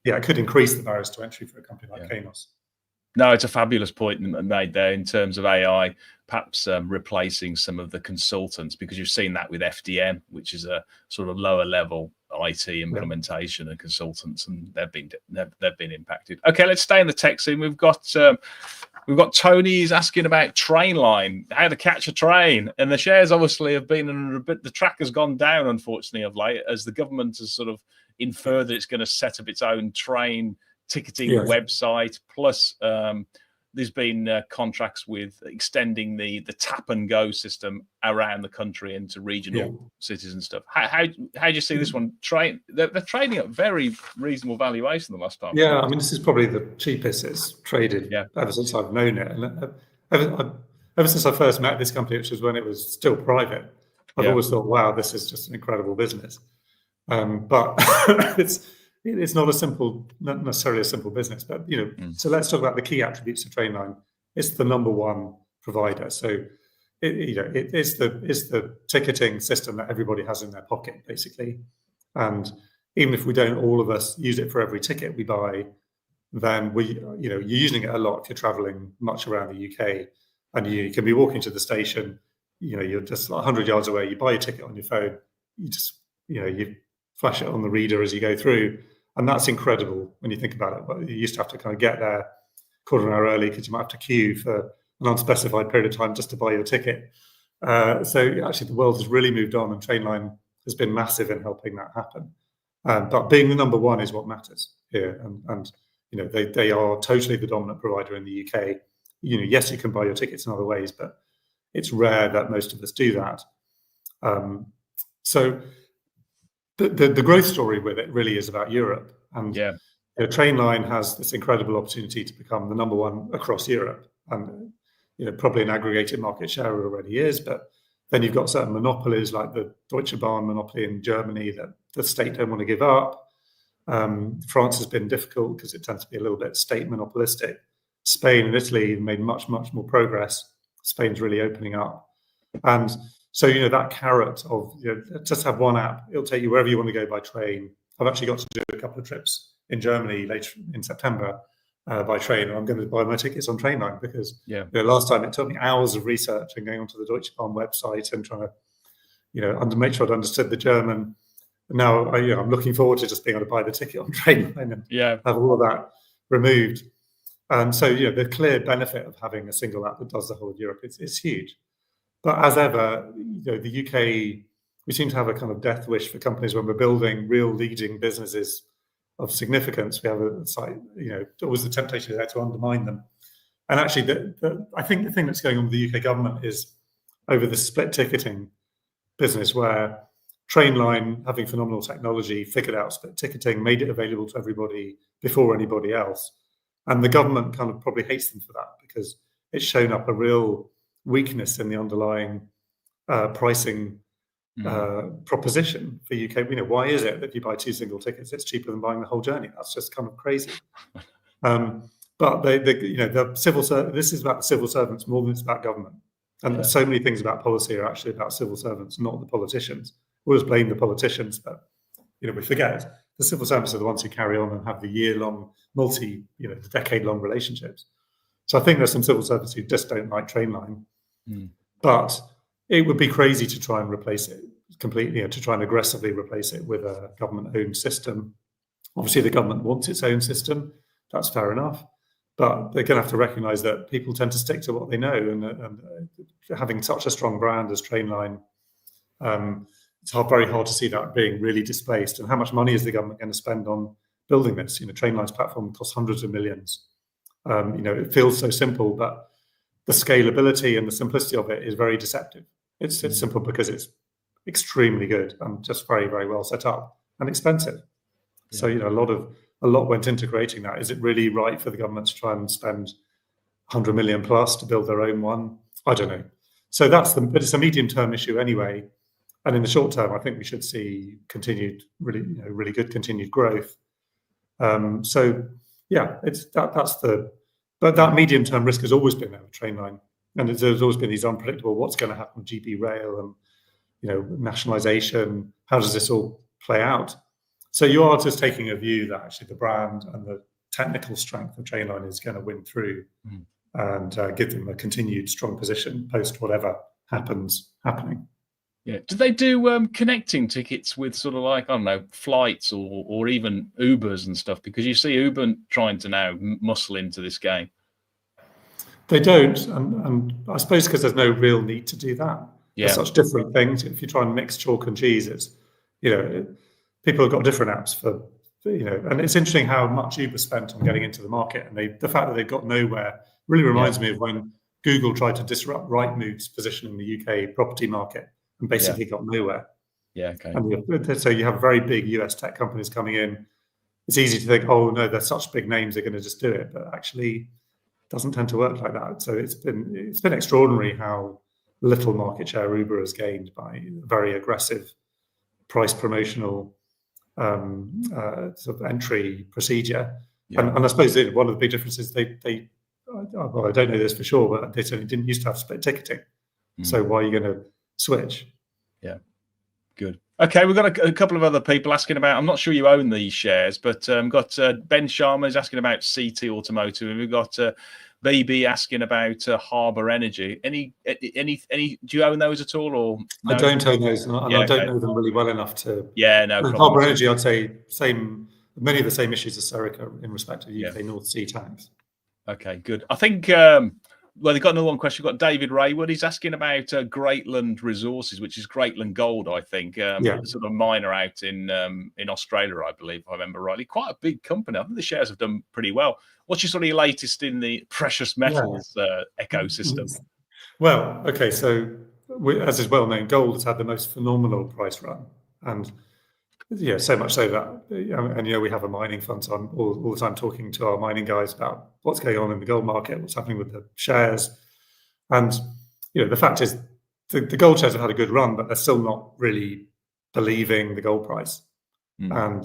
it could increase the barriers to entry for a company like Kainos. No, it's a fabulous point made there in terms of AI perhaps replacing some of the consultants, because you've seen that with FDM, which is a sort of lower level IT implementation and consultants, and they've been impacted. Okay, let's stay in the tech scene. We've got Tony's asking about Trainline, how to catch a train, and the shares obviously have been in a bit. The track has gone down, unfortunately, of late, as the government has sort of inferred that it's going to set up its own train ticketing website, plus there's been contracts with extending the tap and go system around the country into regional cities and stuff. How do you see this one? They're trading at very reasonable valuation the last time. Yeah, I mean, this is probably the cheapest it's traded ever since I've known it. And ever since I first met this company, which was when it was still private, I've always thought, wow, this is just an incredible business. But it's not necessarily a simple business. But so let's talk about the key attributes of Trainline. It's the number one provider. So it's the ticketing system that everybody has in their pocket, basically. And even if we don't all of us use it for every ticket we buy, then you're using it a lot if you're traveling much around the UK, and you can be walking to the station. You're just 100 yards away. You buy a ticket on your phone. You just you flash it on the reader as you go through, and that's incredible when you think about it. But you used to have to kind of get there quarter of an hour early because you might have to queue for an unspecified period of time just to buy your ticket. So actually, the world has really moved on, and Trainline has been massive in helping that happen. But being the number one is what matters here, and they are totally the dominant provider in the UK. Yes, you can buy your tickets in other ways, but it's rare that most of us do that. So the growth story with it really is about Europe, and Trainline has this incredible opportunity to become the number one across Europe, and probably an aggregated market share it already is, but then you've got certain monopolies like the Deutsche Bahn monopoly in Germany that the state don't want to give up. France has been difficult because it tends to be a little bit state monopolistic. Spain and Italy have made much, much more progress. Spain's really opening up. And so, that carrot of just have one app, it'll take you wherever you want to go by train. I've actually got to do a couple of trips in Germany later in September by train, and I'm going to buy my tickets on Trainline because last time it took me hours of research and going onto the Deutsche Bahn website and trying to make sure I'd understood the German. Now I'm looking forward to just being able to buy the ticket on Trainline and have all of that removed. And so the clear benefit of having a single app that does the whole of Europe is huge. But as ever, the UK, we seem to have a kind of death wish for companies when we're building real leading businesses of significance. We have always the temptation there to undermine them. And actually, I think the thing that's going on with the UK government is over the split ticketing business, where Trainline, having phenomenal technology, figured out split ticketing, made it available to everybody before anybody else. And the government kind of probably hates them for that because it's shown up a real weakness in the underlying pricing proposition for UK. Why is it that if you buy 2 single tickets, it's cheaper than buying the whole journey? That's just kind of crazy. But the civil this is about the civil servants more than it's about government. And so many things about policy are actually about civil servants, not the politicians. We always blame the politicians, but we forget the civil servants are the ones who carry on and have the year-long, the decade-long relationships. So I think there's some civil servants who just don't like Trainline, but it would be crazy to try and replace it completely, to try and aggressively replace it with a government-owned system. Obviously, the government wants its own system. That's fair enough. But they're going to have to recognise that people tend to stick to what they know, and having such a strong brand as Trainline, it's very hard to see that being really displaced. And how much money is the government going to spend on building this? Trainline's platform costs hundreds of millions. It feels so simple, but the scalability and the simplicity of it is very deceptive. It's simple because it's extremely good and just very, very well set up and expensive. Yeah. So a lot went into creating that. Is it really right for the government to try and spend 100 million plus to build their own one? I don't know. So but it's a medium-term issue anyway. And in the short term, I think we should see continued, really good continued growth. So yeah, but that medium-term risk has always been there with Trainline, and there's always been these unpredictable what's going to happen with GB Rail and nationalisation. How does this all play out? So you are just taking a view that actually the brand and the technical strength of Trainline is going to win through and give them a continued strong position post whatever happening. Yeah. Do they do connecting tickets with sort of like, I don't know, flights or even Ubers and stuff? Because you see Uber trying to now muscle into this game. They don't, and I suppose because there's no real need to do that. Yeah. They're such different things. If you try and mix chalk and cheese, it's people have got different apps and it's interesting how much Uber spent on getting into the market, and the fact that they've got nowhere Really reminds me of when Google tried to disrupt Rightmove's position in the UK property market and basically got nowhere. Yeah, okay. And so you have very big US tech companies coming in. It's easy to think, oh no, they're such big names, they're going to just do it, but actually it doesn't tend to work like that. So it's been extraordinary how little market share Uber has gained by very aggressive price promotional sort of entry procedure. And I suppose one of the big differences well, I don't know this for sure, but they certainly didn't used to have split ticketing. So why are you going to switch? Yeah, good. Okay, we've got a couple of other people asking about. I'm not sure you own these shares, but got Ben Sharma is asking about CT Automotive, and we've got BB asking about Harbour Energy. Any? Do you own those at all, or no? I don't own those, and I don't know them really well enough to. Yeah, no problem. Harbour Energy, I'd say many of the same issues as Serica in respect to UK North Sea tanks. Okay, good. I think well, they've got another one question. We've got David Raywood. He's asking about Greatland Resources, which is Greatland Gold, I think. Sort of miner out in Australia, I believe, if I remember rightly. Quite a big company. I think the shares have done pretty well. What's your sort of latest in the precious metals ecosystem? Well, okay, so as is well known, gold has had the most phenomenal price run, and so much so that, and we have a mining fund, so I'm all the time talking to our mining guys about what's going on in the gold market, what's happening with the shares, and the fact is the gold shares have had a good run, but they're still not really believing the gold price, and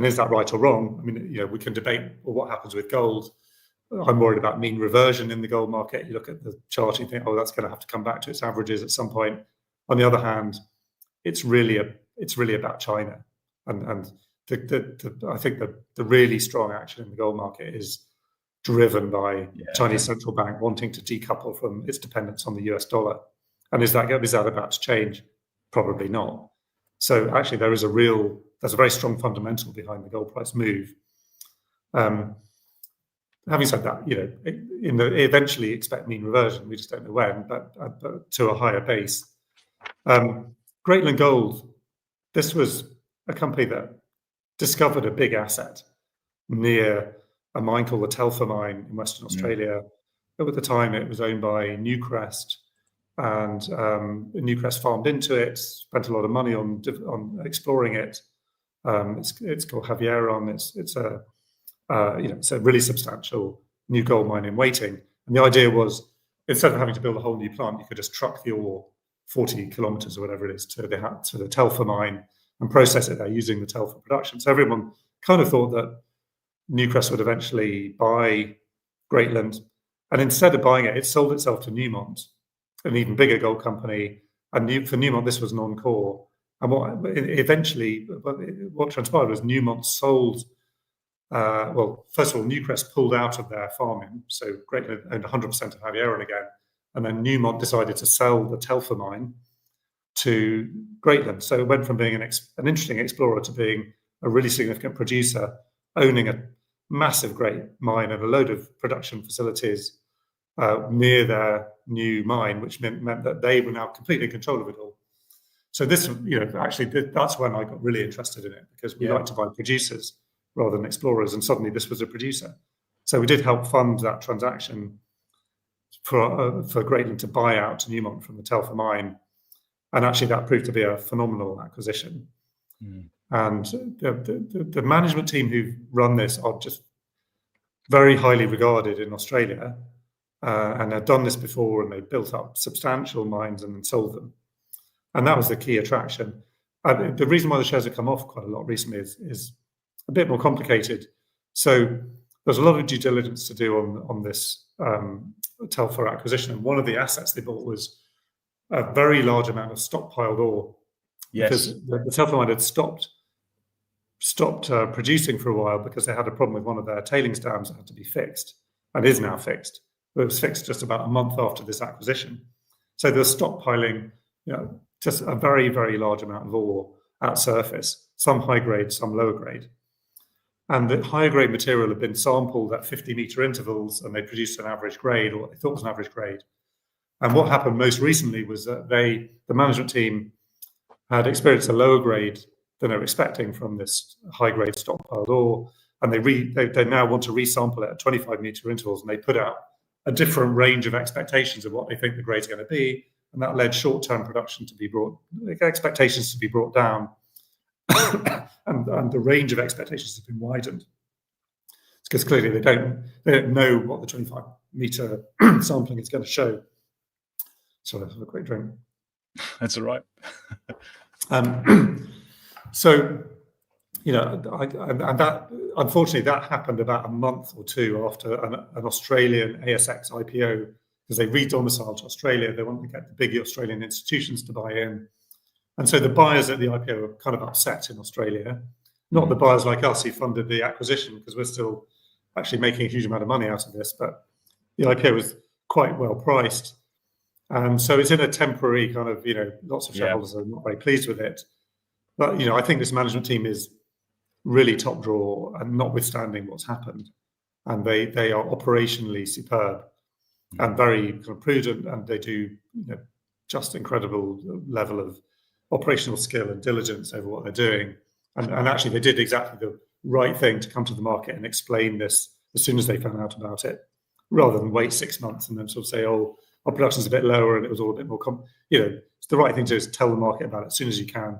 is that right or wrong? I mean, we can debate what happens with gold. I'm worried about mean reversion in the gold market. You look at the chart and you think, oh, that's going to have to come back to its averages at some point. On the other hand, it's really about China, and I think the really strong action in the gold market is driven by Chinese central bank wanting to decouple from its dependence on the US dollar. And is that about to change? Probably not. So actually, there's a very strong fundamental behind the gold price move. Having said that, eventually expect mean reversion. We just don't know when, but to a higher base. Greatland Gold, this was a company that discovered a big asset near a mine called the Telfer mine in Western Australia. At the time, it was owned by Newcrest, and Newcrest farmed into it, spent a lot of money on exploring it. It's called Javieron. It's a really substantial new gold mine in waiting. And the idea was, instead of having to build a whole new plant, you could just truck the ore 40 kilometers or whatever it is to the Telfer mine and process it there using the Telfer production. So everyone kind of thought that Newcrest would eventually buy Greatland, and instead of buying it, it sold itself to Newmont, an even bigger gold company. And for Newmont, this was non-core. And what transpired was Newmont sold. First of all, Newcrest pulled out of their farming, so Greatland owned 100% of Javieron again. And then Newmont decided to sell the Telfer mine to Greatland. So it went from being an interesting explorer to being a really significant producer, owning a massive great mine and a load of production facilities near their new mine, which meant that they were now completely in control of it all. So this, actually, that's when I got really interested in it, because we like to buy producers rather than explorers, and suddenly this was a producer. So we did help fund that transaction for Greatland to buy out Newmont from the Telfer mine, and actually that proved to be a phenomenal acquisition. And the management team who run this are just very highly regarded in Australia, and they've done this before, and they built up substantial mines and then sold them, and that was the key attraction. And the reason why the shares have come off quite a lot recently is a bit more complicated. So there's a lot of due diligence to do on this Telfer acquisition, and one of the assets they bought was a very large amount of stockpiled ore. Because the Telfer mine had stopped producing for a while because they had a problem with one of their tailings dams that had to be fixed, and is now fixed. But it was fixed just about a month after this acquisition. So they're stockpiling, just a very, very large amount of ore at surface, some high grade, some lower grade. And the higher grade material had been sampled at 50-meter intervals, and they produced an average grade, or what they thought was an average grade. And what happened most recently was that the management team had experienced a lower grade than they were expecting from this high grade stockpiled ore. and they now want to resample it at 25-meter intervals, and they put out a different range of expectations of what they think the grade's going to be, and that led short-term production to be expectations to be brought down, and the range of expectations has been widened. It's because clearly they don't know what the 25-meter sampling is going to show. So let's have a quick drink. That's all right. So, and that, unfortunately, that happened about a month or two after an Australian ASX IPO, because they re-domiciled to Australia. They wanted to get the big Australian institutions to buy in. And so the buyers at the IPO were kind of upset in Australia, not the buyers like us who funded the acquisition, because we're still actually making a huge amount of money out of this, but the IPO was quite well priced. So it's in a temporary kind of, lots of shareholders are not very pleased with it. But, I think this management team is really top drawer, and notwithstanding what's happened. And they are operationally superb and very kind of prudent, and they do just incredible level of operational skill and diligence over what they're doing. And actually, they did exactly the right thing to come to the market and explain this as soon as they found out about it, rather than wait 6 months and then sort of say, oh, our production's a bit lower and it was all a bit more, it's the right thing to do is tell the market about it as soon as you can.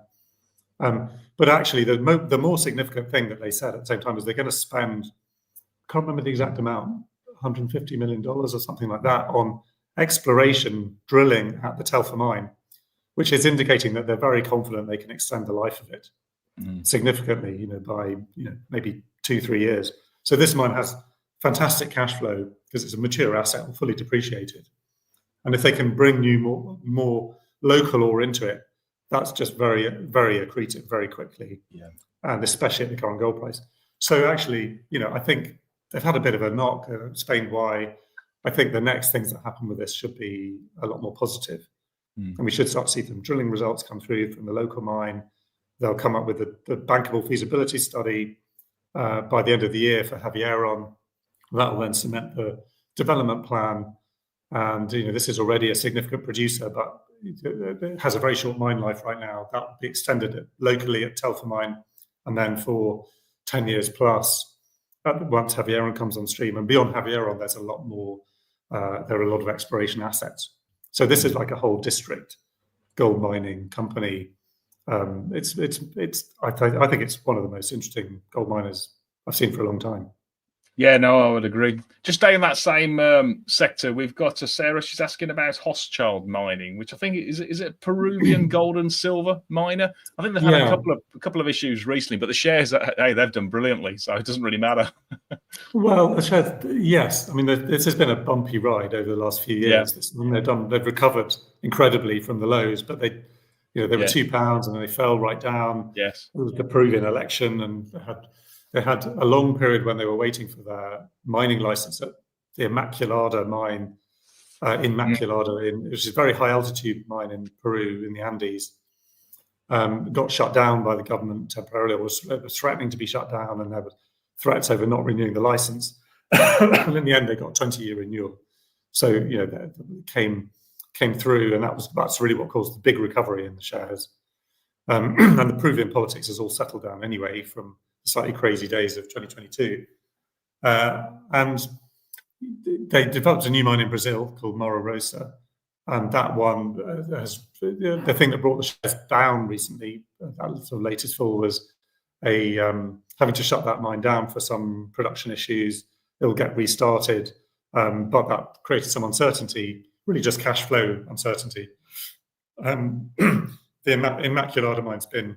But actually, the more significant thing that they said at the same time is they're going to spend, I can't remember the exact amount, $150 million or something like that on exploration drilling at the Telfer mine, which is indicating that they're very confident they can extend the life of it significantly, by maybe 2-3 years. So this mine has fantastic cash flow because it's a mature asset and fully depreciated. And if they can bring new, more local ore into it, that's just very, very accretive very quickly. Yeah. And especially at the current gold price. So actually, I think they've had a bit of a knock. I've explained why. I think the next things that happen with this should be a lot more positive. And we should start to see some drilling results come through from the local mine. They'll come up with the bankable feasibility study by the end of the year for Javieron. That will then cement the development plan. And this is already a significant producer, but it has a very short mine life right now. That will be extended locally at Telfer mine, and then for 10 years plus once Javieron comes on stream. And beyond Javieron, there's a lot more. There are a lot of exploration assets. So this is like a whole district gold mining company. I think it's one of the most interesting gold miners I've seen for a long time. Yeah, no, I would agree. Just staying in that same sector, we've got Sarah. She's asking about Hochschild mining, which I think is it a Peruvian gold and silver miner? I think they've had a couple of issues recently, but the shares, hey, they've done brilliantly, so it doesn't really matter. Well, yes. I mean, this has been a bumpy ride over the last few years. Yeah. They've recovered incredibly from the lows, but they were £2 and then they fell right down. Yes, it was the Peruvian election, and they had a long period when they were waiting for their mining license at the Inmaculada mine which is a very high altitude mine in Peru in the Andes. Got shut down by the government temporarily. It was threatening to be shut down, and there were threats over not renewing the license. And in the end, they got a 20-year renewal. So they came through, and that's really what caused the big recovery in the shares. And the Peruvian politics has all settled down anyway from slightly crazy days of 2022. And they developed a new mine in Brazil called Mara Rosa. And that one has the thing that brought the shares down recently, that sort of latest fall, was having to shut that mine down for some production issues. It will get restarted, but that created some uncertainty, really just cash flow uncertainty. The Inmaculada mine's been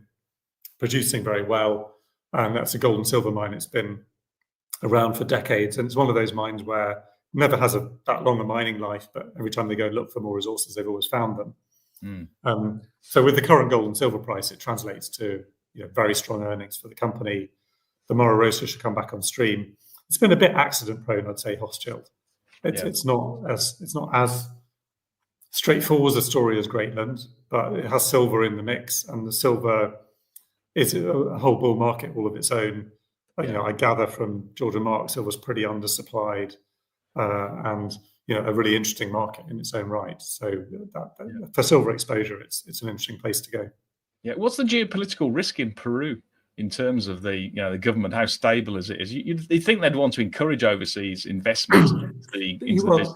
producing very well. And that's a gold and silver mine. It's been around for decades. And it's one of those mines where it never has that long a mining life, but every time they go and look for more resources, they've always found them. So with the current gold and silver price, it translates to very strong earnings for the company. The Mara Rosa should come back on stream. It's been a bit accident prone, I'd say, Hochschild. It's not as straightforward a story as Greatland, but it has silver in the mix, and the silver is a whole bull market all of its own. I gather from Jourdan Mark, silver's pretty undersupplied, and a really interesting market in its own right. So for silver exposure, it's an interesting place to go. Yeah, what's the geopolitical risk in Peru? in terms of the the government, how stable as it is. You'd think they'd want to encourage overseas investment into the business.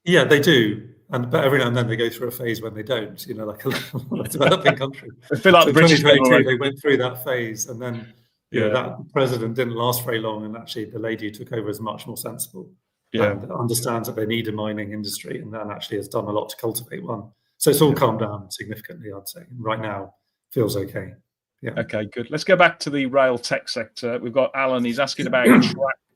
Yeah, they do. But every now and then they go through a phase when they don't, like a lot of developing countries. I feel like So British 2022, they went through that phase, and then Yeah. that president didn't last very long, and actually the lady who took over is much more sensible and understands that they need a mining industry, and then actually has done a lot to cultivate one. So it's all calmed down significantly, I'd say. Right now, feels okay. Yeah. Okay, good. Let's go back to the rail tech sector. We've got Alan. He's asking about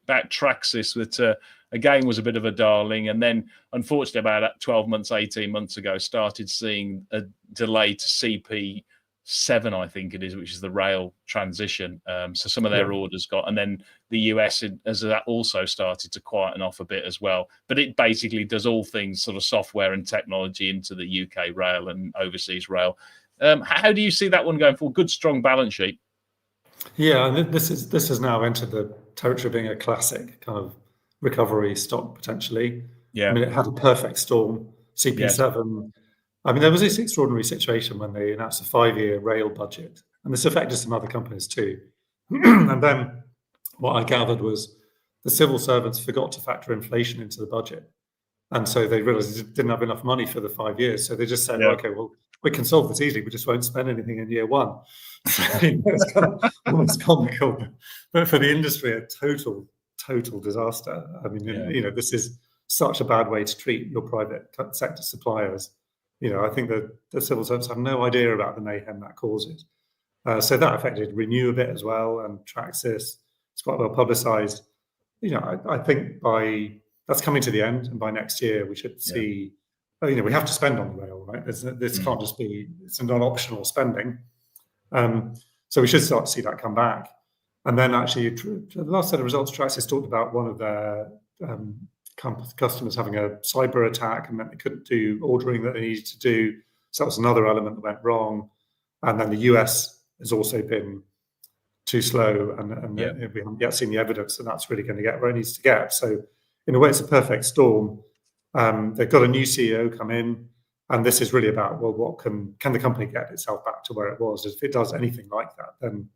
Tracsis, that again was a bit of a darling, and then unfortunately about 12 months, 18 months ago, started seeing a delay to CP7, I think it is, which is the rail transition. So some of their orders got, and then the US has also started to quieten off a bit as well. But it basically does all things sort of software and technology into the UK rail and overseas rail. How do you see that one going forward? Good, strong balance sheet. Yeah, and this has now entered the territory of being a classic kind of recovery stock potentially. Yeah, I mean, it had a perfect storm. CP7. I mean, there was this extraordinary situation when they announced a 5-year rail budget, and this affected some other companies too. And then what I gathered was the civil servants forgot to factor inflation into the budget, and so they realised they didn't have enough money for the 5 years. So they just said, okay, well, we can solve this easily. We just won't spend anything in year one. So, it's kind of almost comical, but for the industry, a total disaster. I mean, this is such a bad way to treat your private sector suppliers. I think that the civil servants have no idea about the mayhem that causes. So that affected Renew a bit as well, and Tracsis. It's quite well publicised. I think that's coming to the end, and by next year we should see. We have to spend on the rail, right? This can't just be. It's a non-optional spending. So we should start to see that come back. And then actually, the last set of results, Tracsis talked about one of their customers having a cyber attack, and meant they couldn't do ordering that they needed to do. So that was another element that went wrong. And then the US has also been too slow, and we haven't yet seen the evidence that that's really going to get where it needs to get. So in a way, it's a perfect storm. They've got a new CEO come in, and this is really about, well, what can the company get itself back to where it was? If it does anything like that, then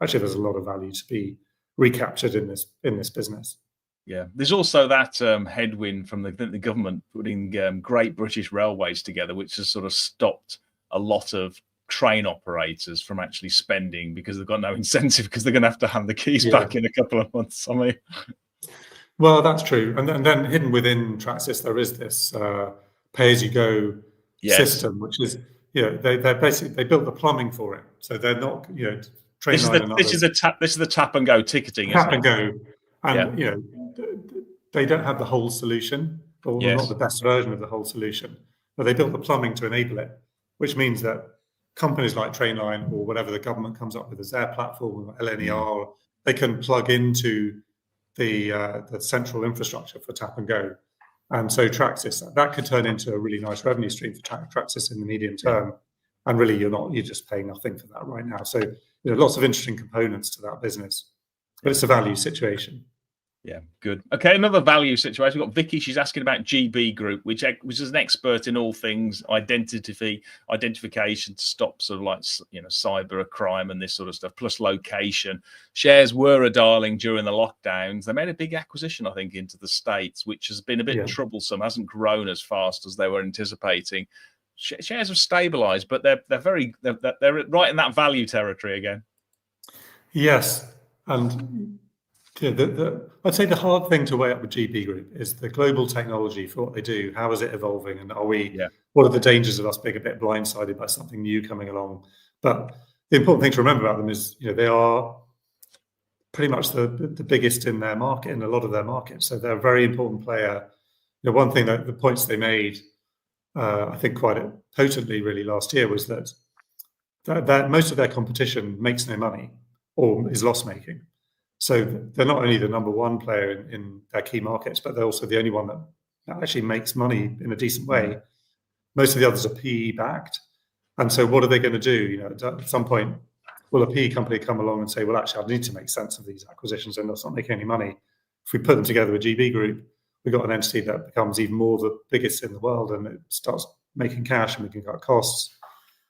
actually there's a lot of value to be recaptured in this business. Yeah, there's also that headwind from the government putting Great British Railways together, which has sort of stopped a lot of train operators from actually spending because they've got no incentive, because they're going to have to hand the keys back in a couple of months. I mean, well, that's true. And then hidden within Tracsis, there is this pay-as-you-go system, which is, they built the plumbing for it, so they're not, Trainline. This is the tap and go ticketing. Tap and go, and they don't have the whole solution, or not the best version of the whole solution, but they built the plumbing to enable it, which means that companies like Trainline or whatever the government comes up with as their platform, or LNER, they can plug into the central infrastructure for tap and go. And so Tracsis, that could turn into a really nice revenue stream for Tracsis in the medium term. And really, you're just paying nothing for that right now. So lots of interesting components to that business, but it's a value situation. Yeah, good. Okay, another value situation. We've got Vicky. She's asking about GB Group, which is an expert in all things identification to stop sort of like cyber crime and this sort of stuff, plus location. Shares were a darling during the lockdowns. They made a big acquisition, I think, into the States, which has been a bit troublesome. Hasn't grown as fast as they were anticipating. Shares have stabilised, but they're right in that value territory again. Yes, and I'd say the hard thing to weigh up with GB Group is the global technology for what they do. How is it evolving, and what are the dangers of us being a bit blindsided by something new coming along? But the important thing to remember about them is, they are pretty much the biggest in their market, in a lot of their markets. So they're a very important player. One thing that the points they made, I think quite potently really last year, was that most of their competition makes no money or is loss making. So they're not only the number one player in their key markets, but they're also the only one that actually makes money in a decent way. Most of the others are PE backed. And so what are they going to do? At some point, will a PE company come along and say, well, actually, I need to make sense of these acquisitions and that's not making any money. If we put them together with GB Group, we've got an entity that becomes even more the biggest in the world, and it starts making cash and we can cut costs.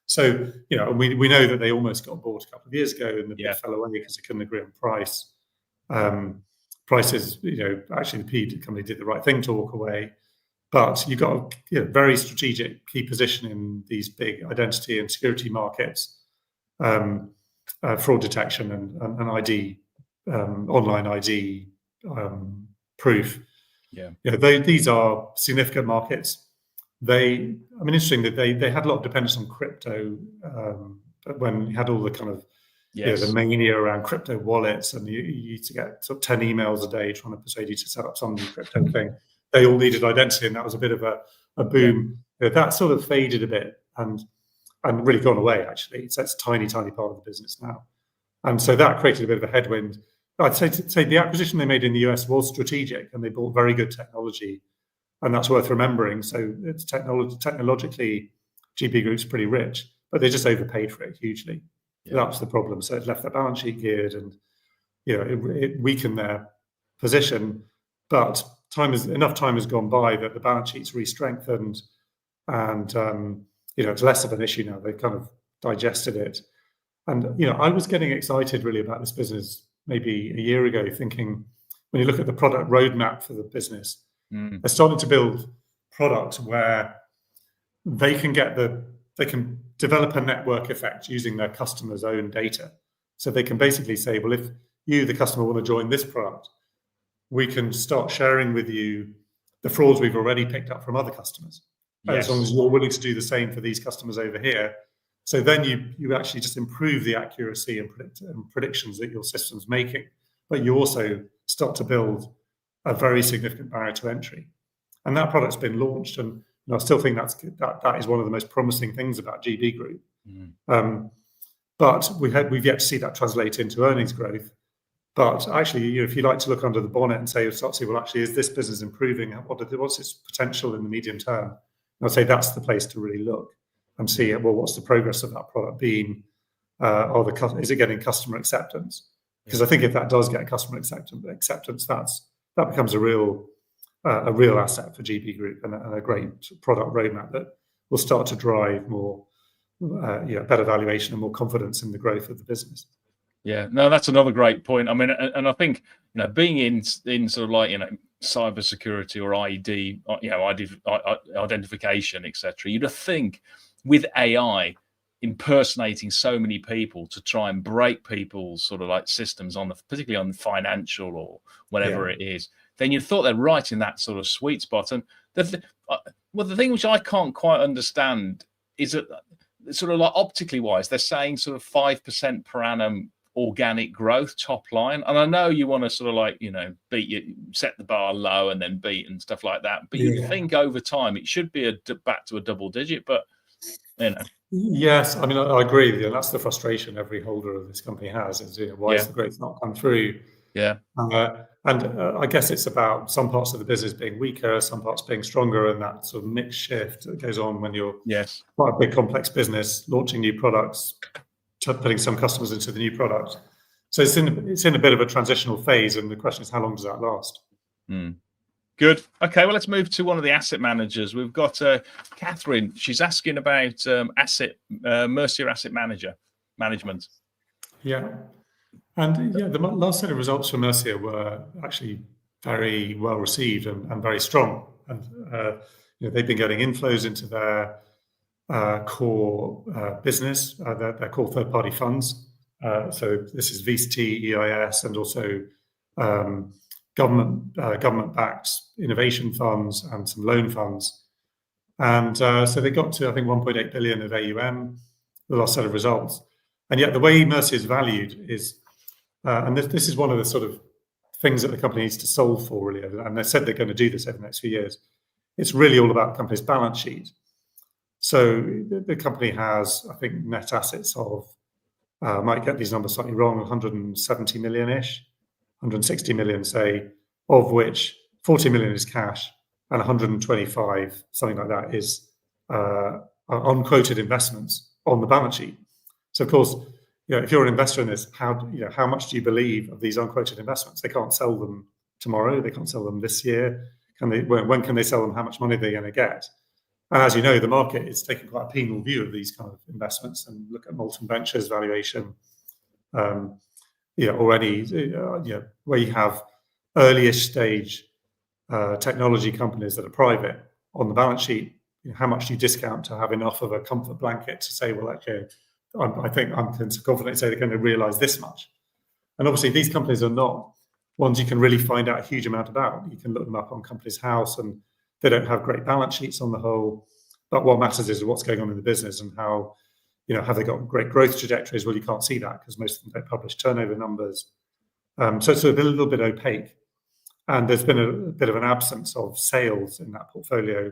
So, we know that they almost got bought a couple of years ago, and the bid fell away because they couldn't agree on price. Prices, actually the PE company did the right thing to walk away. But you've got a very strategic key position in these big identity and security markets, fraud detection and ID, online ID proof. These are significant markets. Interesting that they had a lot of dependence on crypto when you had all the kind of the mania around crypto wallets, and you used to get sort of 10 emails a day trying to persuade you to set up some new crypto thing. They all needed identity, and that was a bit of a boom. That sort of faded a bit and really gone away, actually. So it's a tiny part of the business now. And so that created a bit of a headwind. I'd say the acquisition they made in the US was strategic, and they bought very good technology, and that's worth remembering. So it's technologically, GB Group's pretty rich, but they just overpaid for it hugely. That was the problem. So it left their balance sheet geared, and it weakened their position. But enough time has gone by that the balance sheet's re-strengthened, and it's less of an issue now. They've kind of digested it. And I was getting excited really about this business maybe a year ago, thinking when you look at the product roadmap for the business, they're starting to build products where they can develop a network effect using their customers' own data. So they can basically say, well, if you, the customer, want to join this product, we can start sharing with you the frauds we've already picked up from other customers. As long as you're willing to do the same for these customers over here. So then you actually just improve the accuracy and predictions that your system's making, but you also start to build a very significant barrier to entry. And that product's been launched, and I still think that is one of the most promising things about GB Group. But we've yet to see that translate into earnings growth. But actually, if you like to look under the bonnet and say, well, actually, is this business improving? What's its potential in the medium term? I'd say that's the place to really look and see, well, what's the progress of that product been? Is it getting customer acceptance? Because I think if that does get customer acceptance, that becomes a real asset for GB Group and a great product roadmap that will start to drive more, better valuation and more confidence in the growth of the business. Yeah, no, that's another great point. I mean, and I think being in sort of like cybersecurity or ID, identification, etc. You'd think with AI impersonating so many people to try and break people's sort of like systems particularly on the financial or whatever it is, then you thought they're right in that sort of sweet spot. And the thing which I can't quite understand is that sort of like optically wise, they're saying sort of 5% per annum organic growth top line, and I know you want to sort of like set the bar low and then beat and stuff like that, but you think over time it should be back to a double digit, but yes, I mean, I agree with you, and that's the frustration every holder of this company has, is why is the growth not come through? I guess it's about some parts of the business being weaker, some parts being stronger, and that sort of mix shift that goes on when you're quite a big complex business, launching new products, putting some customers into the new product. So it's in a bit of a transitional phase, and the question is, how long does that last? Good. Okay, well, let's move to one of the asset managers. We've got Catherine. She's asking about Mercia Asset Management. Yeah. And the last set of results for Mercia were actually very well received and very strong. And they've been getting inflows into their core business, their core third-party funds. So this is VCT, EIS, and also government-backed innovation funds and some loan funds. And so they got to, I think, 1.8 billion of AUM, the last set of results. And yet the way Mercia is valued is, and this is one of the sort of things that the company needs to solve for, really, and they said they're going to do this over the next few years. It's really all about the company's balance sheet. So the company has, I think, net assets of, I might get these numbers slightly wrong, 170 million-ish, 160 million, say, of which 40 million is cash and 125, something like that, is unquoted investments on the balance sheet. So, of course, if you're an investor in this, how much do you believe of these unquoted investments? They can't sell them tomorrow. They can't sell them this year. When can they sell them? How much money are they going to get? And as you know, the market is taking quite a penal view of these kind of investments and look at Molten Ventures valuation, or any, where you have earliest stage technology companies that are private on the balance sheet. How much do you discount to have enough of a comfort blanket to say, well, okay, I think I'm confident to say they're going to realize this much. And obviously, these companies are not ones you can really find out a huge amount about. You can look them up on Companies House, and they don't have great balance sheets on the whole. But what matters is what's going on in the business and how, have they got great growth trajectories? Well, you can't see that because most of them don't publish turnover numbers. So it's a little bit opaque. And there's been a bit of an absence of sales in that portfolio.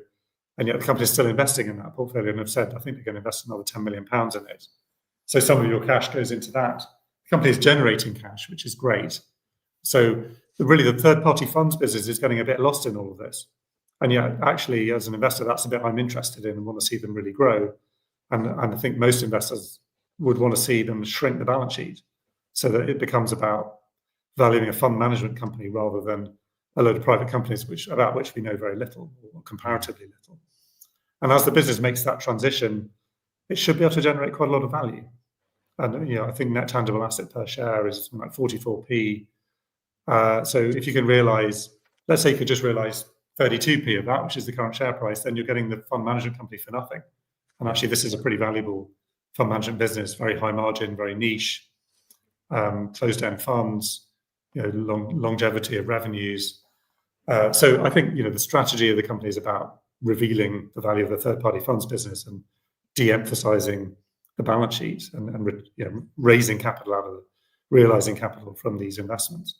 And yet the company is still investing in that portfolio and have said, I think they're going to invest another £10 million in it. So some of your cash goes into that. The company is generating cash, which is great. So really the third-party funds business is getting a bit lost in all of this. And yet, actually, as an investor, that's a bit I'm interested in and want to see them really grow. And I think most investors would want to see them shrink the balance sheet so that it becomes about valuing a fund management company rather than a load of private companies about which we know very little or comparatively little. And as the business makes that transition, it should be able to generate quite a lot of value. And I think net tangible asset per share is something like 44p. So if you can realize, let's say you could just realize 32p of that, which is the current share price, then you're getting the fund management company for nothing. And actually, this is a pretty valuable fund management business, very high margin, very niche, closed-end funds, longevity of revenues. So I think the strategy of the company is about revealing the value of the third-party funds business and de-emphasizing the balance sheet and raising capital out of realizing capital from these investments.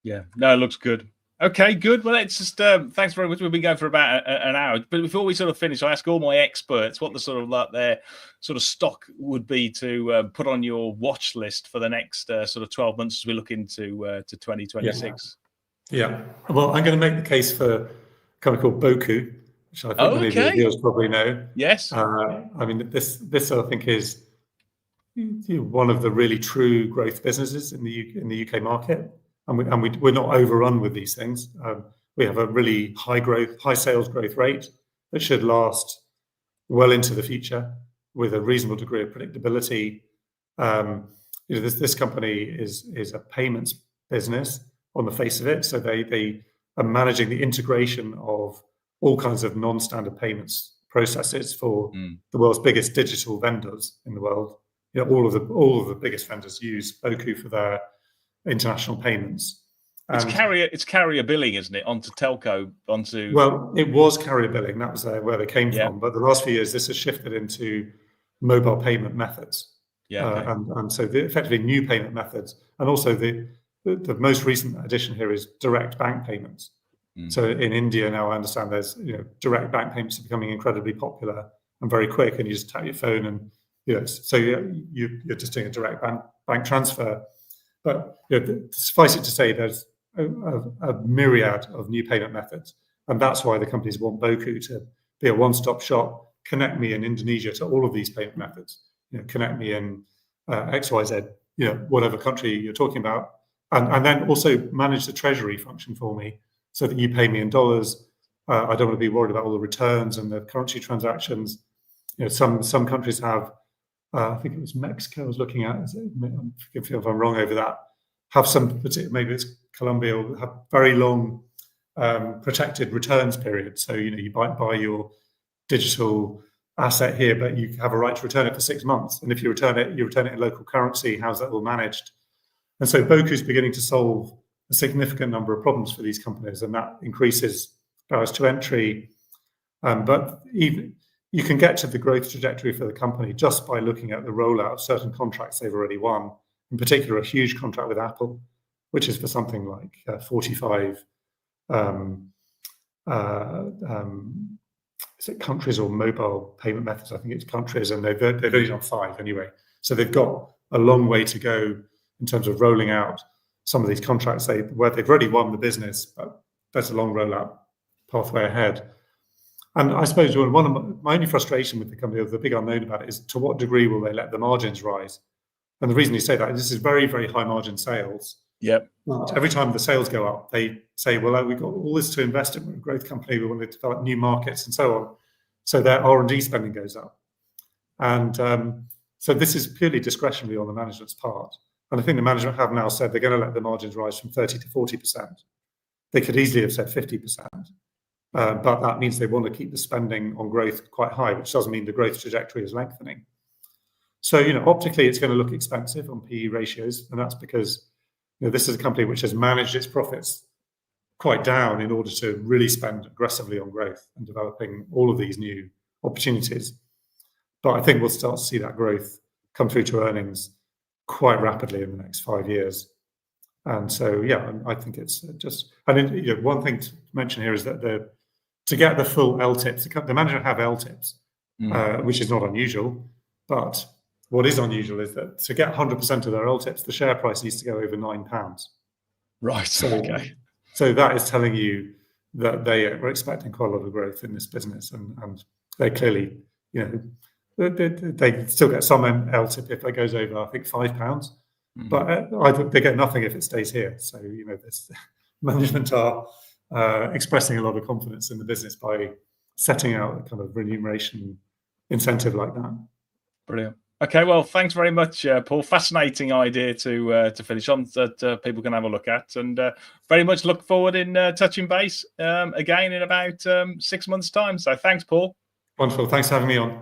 Yeah, no, it looks good. Okay, good. Well, it's just thanks very much. We've been going for about an hour, but before we sort of finish, I ask all my experts what the sort of their sort of stock would be to put on your watch list for the next sort of 12 months as we look into to 2026. Yeah. Well, I'm going to make the case for a company called BOKU, which I think many of your viewers probably know. Yes. I mean, this I think is one of the really true growth businesses in the UK market. And we're not overrun with these things. We have a really high sales growth rate that should last well into the future with a reasonable degree of predictability. This company is a payments business on the face of it. So they are managing the integration of all kinds of non-standard payments processes for the world's biggest digital vendors in the world. All of the biggest vendors use BOKU for their international payments. It's carrier billing, isn't it? Onto telco, Well, it was carrier billing. That was where they came from. But the last few years, this has shifted into mobile payment methods. And so effectively new payment methods. And also the most recent addition here is direct bank payments. So in India now, I understand there's direct bank payments are becoming incredibly popular and very quick, and you just tap your phone and so you're just doing a direct bank transfer. But suffice it to say, there's a myriad of new payment methods, and that's why the companies want BOKU to be a one-stop shop. Connect me in Indonesia to all of these payment methods. Connect me in XYZ, whatever country you're talking about, and then also manage the treasury function for me, so that you pay me in dollars. I don't want to be worried about all the returns and the currency transactions. Some countries have. I think it was Mexico I was looking at. I feel if I'm wrong over that. Have some, maybe it's Colombia, or have very long protected returns periods. So you might buy your digital asset here, but you have a right to return it for 6 months. And if you return it in local currency. How's that all managed? And so BOKU is beginning to solve a significant number of problems for these companies, and that increases barriers to entry. But even you can get to the growth trajectory for the company just by looking at the rollout of certain contracts they've already won. In particular, a huge contract with Apple, which is for something like 45 is it countries or mobile payment methods? I think it's countries, and they've only done 5 anyway. So they've got a long way to go in terms of rolling out some of these contracts where they've already won the business, but there's a long rollout pathway ahead. And I suppose one of my only frustration with the company, or the big unknown about it, is to what degree will they let the margins rise? And the reason you say that is this is very, very high margin sales. Yep. Every time the sales go up, they say, well, we've got all this to invest in. We're a growth company. We want to develop new markets and so on. so their R&D spending goes up. And so this is purely discretionary on the management's part. And I think the management have now said they're going to let the margins rise from 30 to 40%. They could easily have said 50%. But that means they want to keep the spending on growth quite high, which doesn't mean the growth trajectory is lengthening. So, optically, it's going to look expensive on PE ratios. And that's because this is a company which has managed its profits quite down in order to really spend aggressively on growth and developing all of these new opportunities. But I think we'll start to see that growth come through to earnings quite rapidly in the next 5 years. And so, yeah, I think it's just, and one thing to mention here is that to get the full LTIPs, the management have LTIPs, which is not unusual. But what is unusual is that to get 100% of their LTIPs, the share price needs to go over £9. Right. Okay. So that is telling you that they are expecting quite a lot of growth in this business, and they clearly, they still get some LTIP if it goes over, I think, £5. But they get nothing if it stays here. So this management are expressing a lot of confidence in the business by setting out a kind of remuneration incentive like that. Brilliant. Okay, well, thanks very much, Paul. Fascinating idea to finish on that people can have a look at, and very much look forward in touching base again in about 6 months' time. So thanks, Paul. Wonderful. Thanks for having me on.